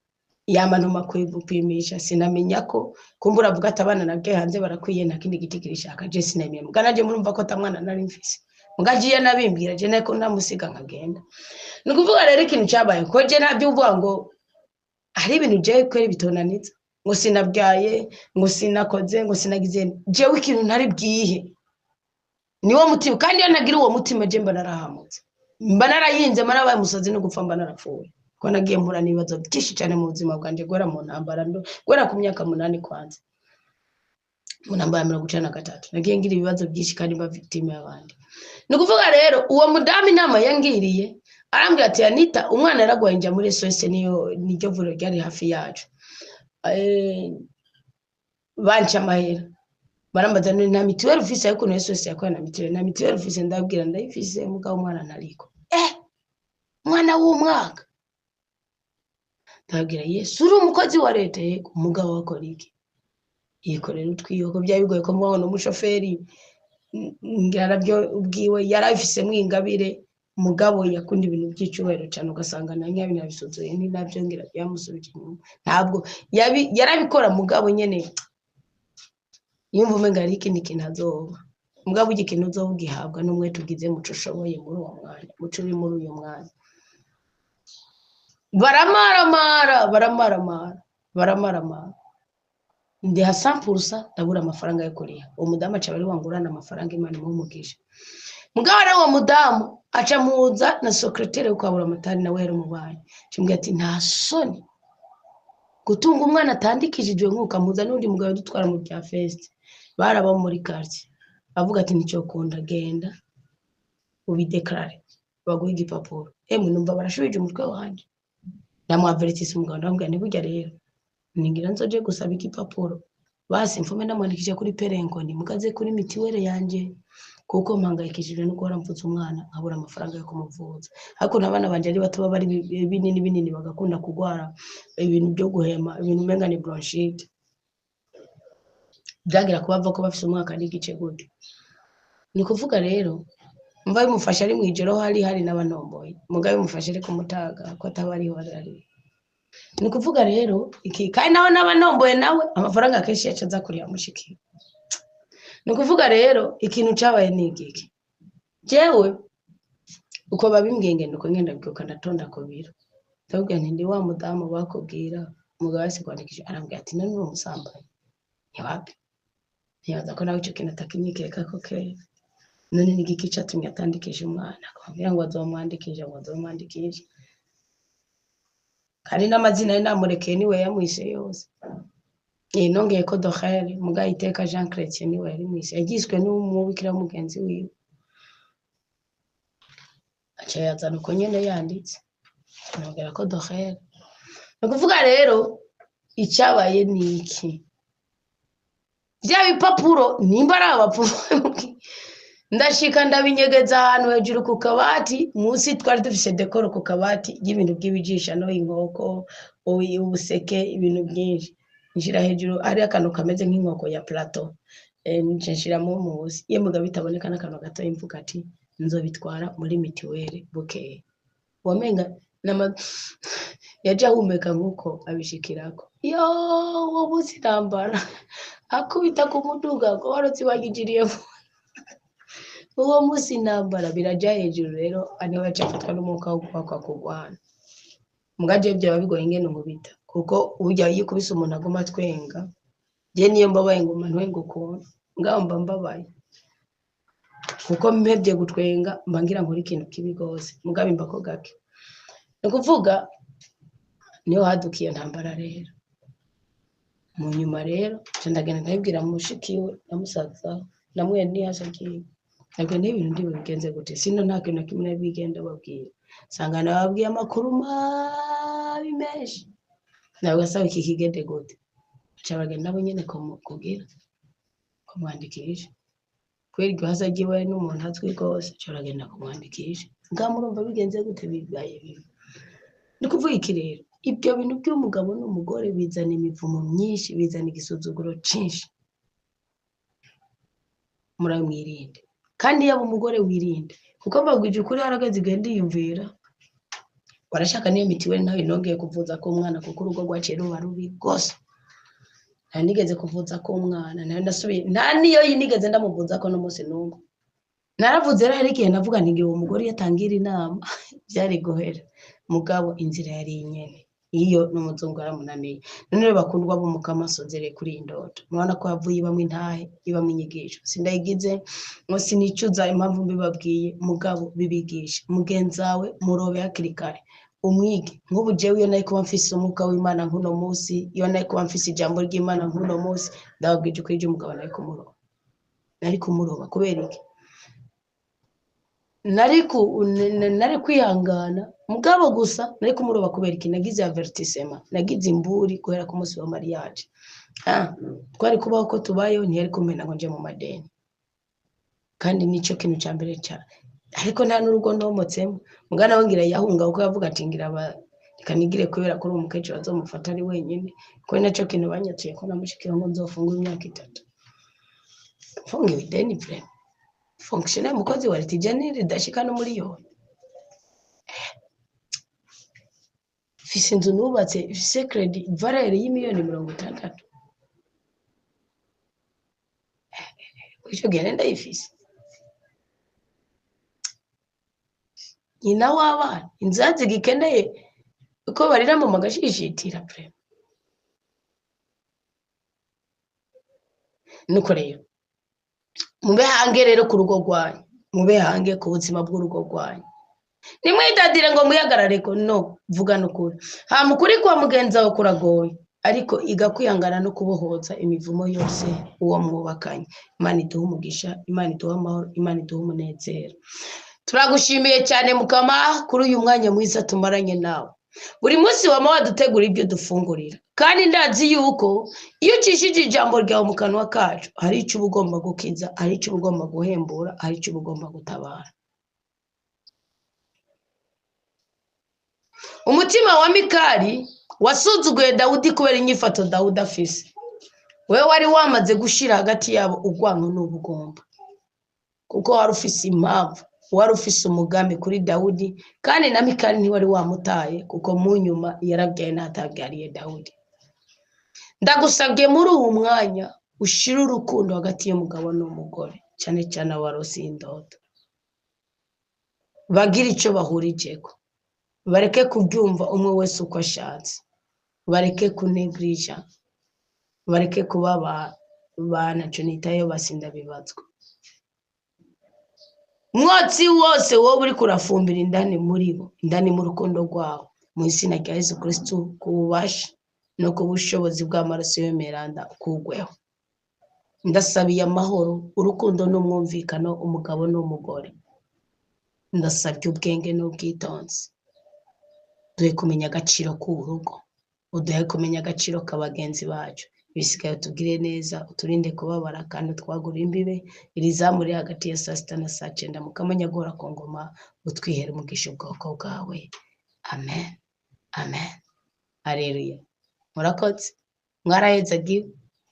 yama ntuma kwipimisha sinamenya ko kumbura avuga ati abana nabwe hanze barakwiye nta kindi giti kirishaka je sinamenya mugana je murumva ko tamwana nari mfise mugajiye nabimbwira je nako namusiga nkagenda nukuvuga rero ikintu cyabaye ko je ntabyo uvuga ngo hari ibintu je kweri bitonanitse ngo sinabyaye ngo sinakoze ngo sinagize jewe ikintu ntari bwihe niwo mutima kandi yo nagira uwo mutima je mba narahamutse mba narayinze marabaye musazi no gupfa mba narapfuye ko nagiye mpura n'ibibazo byinshi cyane mu buzima bwanje gwera mu ntambara gwera ku myaka 8 kwanza mu ntambara 93 nagiye ngira ibibazo byinshi kandi mba victime y'abandi nukuvuga rero uwo mudamu inama yangiriye arambwira ati Anita umwana yaragwaye nja muri SOS niyo vuro ryari hafi yacu banca mahera barambaza nta mituweli ufise ariko no SOS yakora na mituweli na mituweli ufise ndabwira ndayifise mugabo umwana nariko mwana w'umwaka ndabwira Yesu uri umukozi wa leta yego umugabo wakora iki yikorera utwiyoko byabigoye ko mubona umushoferi ngarabyo ubwiwe yarafise mwingabire mugabo yakunda ibintu by'icyubahiro cyane ugasanga na nyabina bisozoye ni nabyo ngira byamusubije inyuma ntabwo yarabikora mugabo nyene yumva umenga ari ikindi kintu azoba mugabo ikintu uzoba ugihabwa n'umwe tugize muco ushoboye muri uwo mwanya muco uri muri uyu mwanya baramaramara ndi hasampurusa ndabura amafaranga yo kuriha uwo mudamu aca bari wangurana amafaranga Imana imumugisha mugabo rero uwo mudamu aca muza na secrétaire ukabura amatari nawe yari umubanyi cimbwe ati nta soni gutunga umwana atandikishijwe nkuka muza n'undi mugabo dutwara mu bya fest baraba muri quartier avuga ati nicyo kunda genda ubideklare baguha igipapuro numva barashubije umutwe wanje namwavertise umugabo ndamubwira nibujya rero ningira nzoje gusaba igipapuro basi mfume namwandikije kuri perenkoni mukaze kuri mitiwere yanje kuko mpangayikishijwe no guhora mvutse umwana nkabura amafaranga yo kumuvuza ariko nabana banje ari bato bari binini bagakunda kugwara ibintu byo guhema ibintu menga ni bronchite byagira kubava ko bafise umwaka n'igice gute ni kuvuga rero mva bimufasha ari mwijoro hari n'abanomboye mugabe bimufasha ari kumutaga ko atabari horari ni kuvuga rero iki kandi nawe n'abanomboye nawe amafaranga akenshi yacaza kuri amushikira ni kuvuga rero ikintu cyabaye n'igiki jewe uko babimbwenge nuko ngenda byuka ndatonda ko biro ndabwira nti ndi wa mudamu bakubwira mugabo wese kwandikije arambwira ati none uwo musambanye ntiwapi ntiyaza ko nawe icyo kintu atakinyikeka ko ke none ni igiki cyatumye atandikije umwana akambwira ngo azomwandikije kandi n'amazina ye namurekeye niwe yamwise yose nongeye ko Doheri mugaye iteka Jean Chrétien niwe yari mwise yagiswe n'umubikira mugenzi wiwe acha yazana uko nyene yanditse nongera ko Doheri nukuvuga rero icyabaye niki bya bipapuro nimba ari abapfumu ndashika ndabinyegeza ahantu hejuru ku kabati munsi twari dufise dekoro ku kabati y'ibintu by'ibijisha no inkoko ubuseke ibintu byinshi njira hejuru ari akantu kameze nk'inkoko ya plateau nshiramo muzi ye mugabo bitaboneka n'akantu gato imvuga ati nzobitwara muri mitiwere bukeye wamenga yaje ahumeka nkuko abishikirako yo wobuzi tambara akubita ku muduga ko warotsi bagijiriye uwo musi nambara biraja hejuru rero aniho yacafatwa n'umwuka wo kwakwa kugwana mugaje byo babigoye ingene nkubita kuko ujya yikubise umuntu agoma twenga je niyo mbabaye ngoma ntwenga ukuntu ngaho mbabaye kuko mpebye gutwenga mbangira nkuri ikintu kibi gose mugabe mbako gake nukuvuga niyo hadukiye ntambara rero mu nyuma rero ndagenda ndabibwira mushikiwe namusaza namwe niyashakiye ntabwo n'ibintu ndi bigenze gute sino nta kintu kimwe bigenda babwira sangana babwiye amakuru mabi menshi nawe gasaba iki kigende gute cyabagenda bo nyene kugira kumwandikisha kweri gwaza giwe n'umuntu atwi gose cyaragenda kumwandikisha ngamurumva bigenze gute bibaye bibi ndikuvuga iki rero ibyo bintu by'umugabo n'umugore bizana imivumo myinshi bizana igisuzuguro cyinshi muramwirinde kandi yaba umugore wirinde kuko bagwije kuri haragaze igenda yumvira warashaka niyo mitiweli nawe inongeye kuvuza ko umwana kuko urugo rwaciye ruba rubi rwose nta nigeze kuvuza ko umwana nawe ndasubiye nta niyo yinigeze ndamuvuza ko n'umunsi n'umwe naravuze rero hari igihe navuga nti uwo mugore yatangira inama byari guhera mugabo inzira yari inyene iyo n'umuzungu yaramunaniye none rero bakundwa bo mukamasozere kuri indoto mubona ko yavuye ibamwe intahe ibamwe inyigisho sindayigize ngo sinicuza impamvu mbibabwiye mugabo bibigisha mugenzawe murobe hakiri kare umwige nk'ubu jewe iyo nari kuba mfise umwuka w'Imana nk'uno munsi iyo nari kuba mfise ijambo ry'Imana nk'uno munsi ndababwije uko ije umugabo nari kumuroba kubera iki nari kwihangana mugabo gusa nari kumuroba kubera iki nagize avertissement nagize imburi guhera ku munsi wa mariage twari kubaho ko tubayo ntiyari kumena ngo nje mu madeni kandi nico kintu cya mbere cyane ariko nta n'urugo ndomotsemo mugana wangira yahunga uko yavuga ati ngira kanigire kubera ko umukecuru azomufata ari wenyine ko naco kintu banyatuye ko namushikira ngo nzofunga imyaka 3 fungiwe ideni pre fonctionnaire mukozi wa litijani ridashika no muri yo fise inzu nubatse fise credit valeur y'imiliyoni 60 icyo gihe ndayifise nyina w'abana inzazi gikeneye uko barira mu magashishitira pre nuko rero mube hange rero ku rugo rwanyu mube hange ku buzima bw'urugo rwanyu nimwidadire ngo muyagarare ko no vuga nukuri ha mukuri kwa mugenza wo kuragoye ariko igakwihangana no kubohoza imivumo yose uwo mwubakanye Imana iduha umugisha Imana iduha amahoro Imana iduha umunezero turagushimiye cyane mukama kuri uyu mwanya mwiza tumaranye nawe buri munsi wama wadutegura ibyo dufungurira kandi ndazi yuko iyo ucishije ijambo ryawe mu kanwa kacu hari icyo ugomba gukiza hari icyo ugomba guhembura hari icyo ugomba gutabara umutima wa Mikali wasuzuguye Dawudi kubera inyifato Dawudi afise wewe wari wamaze gushira hagati yabo ugwanko n'ubugomba kuko wari ufise impamvu wari ufise umugambi kuri Dawudi kandi na Mikali ntiwari wamutaye kuko mu nyuma yarabyaye natabyariye Dawudi ndagusabye muri uwo mwanya ushira urukundo hagati y'umugabo n'umugore cyane cyane abarose indoto bagira icyo bahurijeko bareke kubyumva umwe wese uko ashatse bareke kunegrija bareke kuba bana nitayo basinda bibazwa mwotsi wose wowe uri kurafumbira indani muri bo indani mu rukundo rwawe mu izina rya Yesu Kristo kububasha no kubushobozi bw'amaraso y'Meranda kugweho ndasabiye amahoro urukundo n'umwumvikano umugabo n'umugore ndasabye ubwenge n'ubwitonzi duhe kumenya agaciro k'urugo uduhe kumenya agaciro k'abagenzi bacu bisigaye tugire neza uturinde kubabara kandi twagura imbibe irizamuri hagati ya saa 6 na saa 9 mukamenya gora ku ngoma utwihere umugisha ubwoko bwawe amen amen haleluya murakoze mwaraheze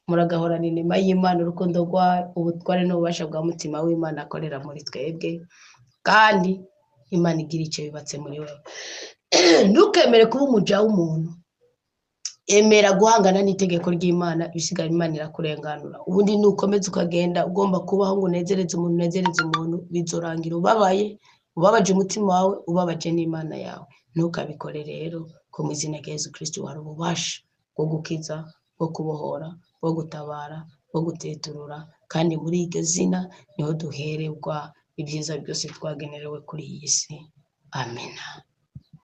muragahorana inema y'Imana urukundo rwa ubutware n'ububasha bwa mutima w'Imana akorera muri twebwe kandi Imana igira icyo bibatse muri wewe ntukemere kuba umuja w'umuntu emera guhangana n'itegeko ry'Imana bisigara Imana irakurenganura ubundi nukomeza ukagenda ugomba kubaho ngo unezereze umuntu bizorangira ubabaje umutima wawe ubabaje n'Imana yawe ntukabikore rero ko mu izina rya Yesu Kristo wari ububasha bwo gukiza bwo kubohora bwo gutabara bwo guteturura kandi muri iryo zina niho duherebwa ibyiza byose twagenerewe kuri iyi si amen.